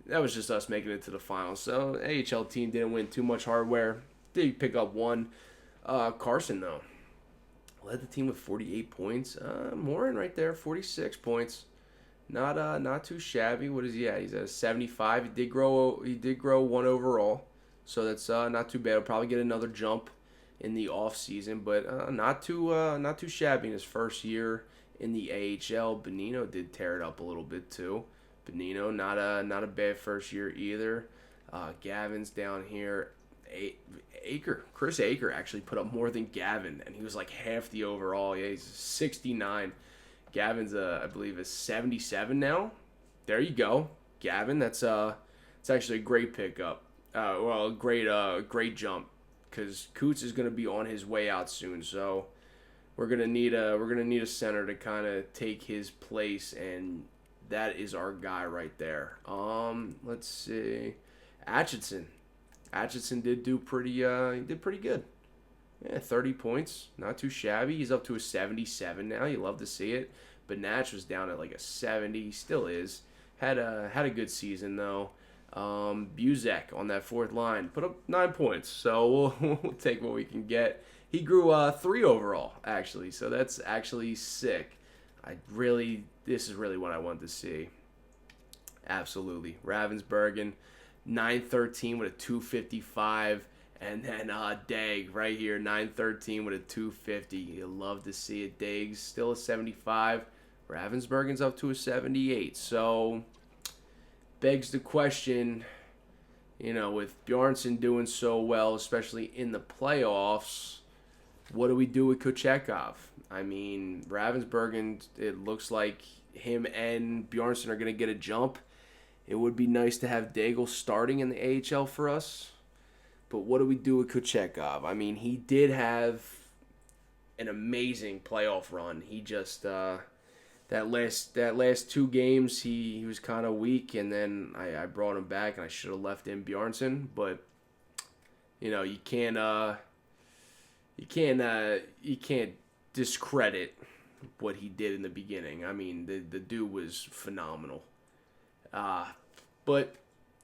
that was just us making it to the finals. So AHL team didn't win too much hardware. Did pick up one. Carson though led the team with 48 points. Morin right there, 46 points. Not too shabby. What is he at? He's at 75. He did grow one overall, so that's not too bad. He'll probably get another jump in the off season, but not too shabby in his first year in the AHL. Bonino did tear it up a little bit too. Bonino, not a bad first year either. Gavin's down here. Chris Aker actually put up more than Gavin, and he was like half the overall. Yeah, he's 69. Gavin's I believe is 77 now. There you go, Gavin. It's actually a great pickup. Well, great jump, because Coots is gonna be on his way out soon. So we're gonna need a center to kind of take his place, and that is our guy right there. Let's see, Atchison. Atchison did pretty good. Yeah, 30 points, not too shabby. He's up to a 77 now. You love to see it. But Natch was down at like a 70. He still is. Had a good season though. Buzek on that fourth line put up 9 points. So we'll take what we can get. He grew 3 overall actually. So that's actually sick. This is really what I wanted to see. Absolutely. Ravensburgen, 913 with a 255. And then Dag right here, 913 with a 250. You love to see it. Dag's still a 75. Ravensburgen's up to a 78. So, begs the question, with Bjornsson doing so well, especially in the playoffs, what do we do with Kochetkov? I mean, Ravensburgen, it looks like him and Bjornsson are going to get a jump. It would be nice to have Daigle starting in the AHL for us. But what do we do with Kochetkov? I mean, he did have an amazing playoff run. He just that last 2 games he was kind of weak, and then I brought him back, and I should have left in Bjornsson. But you can't discredit what he did in the beginning. I mean, the dude was phenomenal. But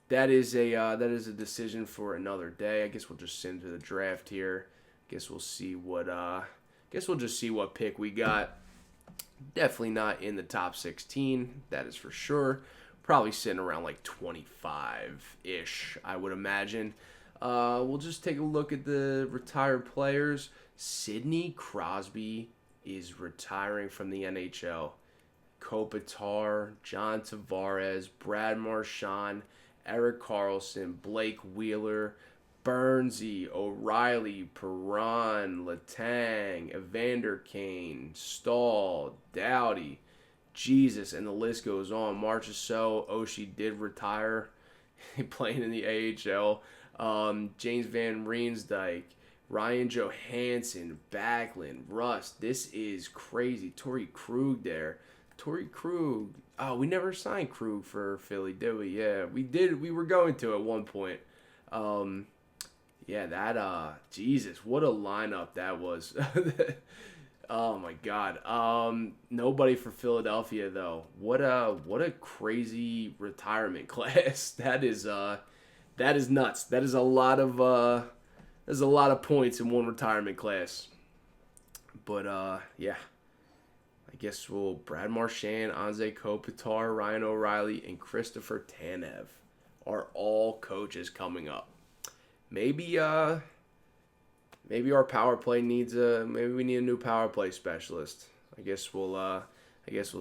that is a decision for another day. I guess we'll just send to the draft here. Guess we'll see what we'll just see what pick we got. Definitely not in the top 16, that is for sure. Probably sitting around like 25-ish, I would imagine. We'll just take a look at the retired players. Sidney Crosby is retiring from the NHL. Kopitar, John Tavares, Brad Marchand, Eric Carlson, Blake Wheeler, Bernsey, O'Reilly, Perron, Letang, Evander Kane, Stahl, Doughty, Jesus, and the list goes on. Marchessault, Oshie did retire playing in the AHL. James Van Riensdijk, Ryan Johansson, Backlund, Rust. This is crazy. Torrey Krug there. Torrey Krug. Oh, we never signed Krug for Philly, did we? Yeah, we did. We were going to at one point. Yeah, that, Jesus, what a lineup that was. Oh, my God. Nobody for Philadelphia, though. What a crazy retirement class. That is nuts. That is a lot of points in one retirement class. But, yeah. I guess Brad Marchand, Anze Kopitar, Ryan O'Reilly, and Christopher Tanev are all coaches coming up. Maybe our power play maybe we need a new power play specialist. I guess we'll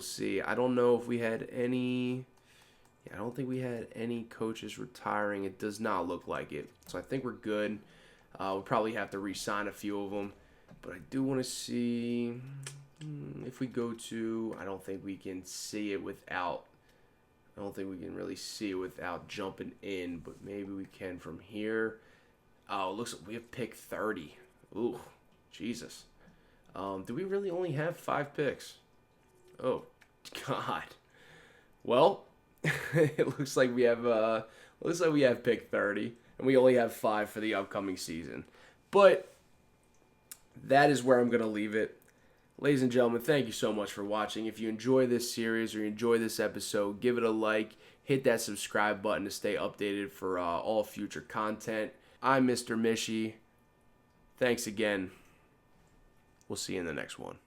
see. I don't know if we had any. Yeah, I don't think we had any coaches retiring. It does not look like it. So I think we're good. We'll probably have to re-sign a few of them. But I do want to see if we go to. I don't think we can see it without. I don't think we can really see it without jumping in. But maybe we can from here. Oh, it looks like we have pick 30. Ooh, Jesus. Do we really only have 5 picks? Oh, God. Well, it looks like we have pick 30, and we only have 5 for the upcoming season. But that is where I'm going to leave it. Ladies and gentlemen, thank you so much for watching. If you enjoy this series or you enjoy this episode, give it a like. Hit that subscribe button to stay updated for all future content. I'm Mr. Mishi. Thanks again. We'll see you in the next one.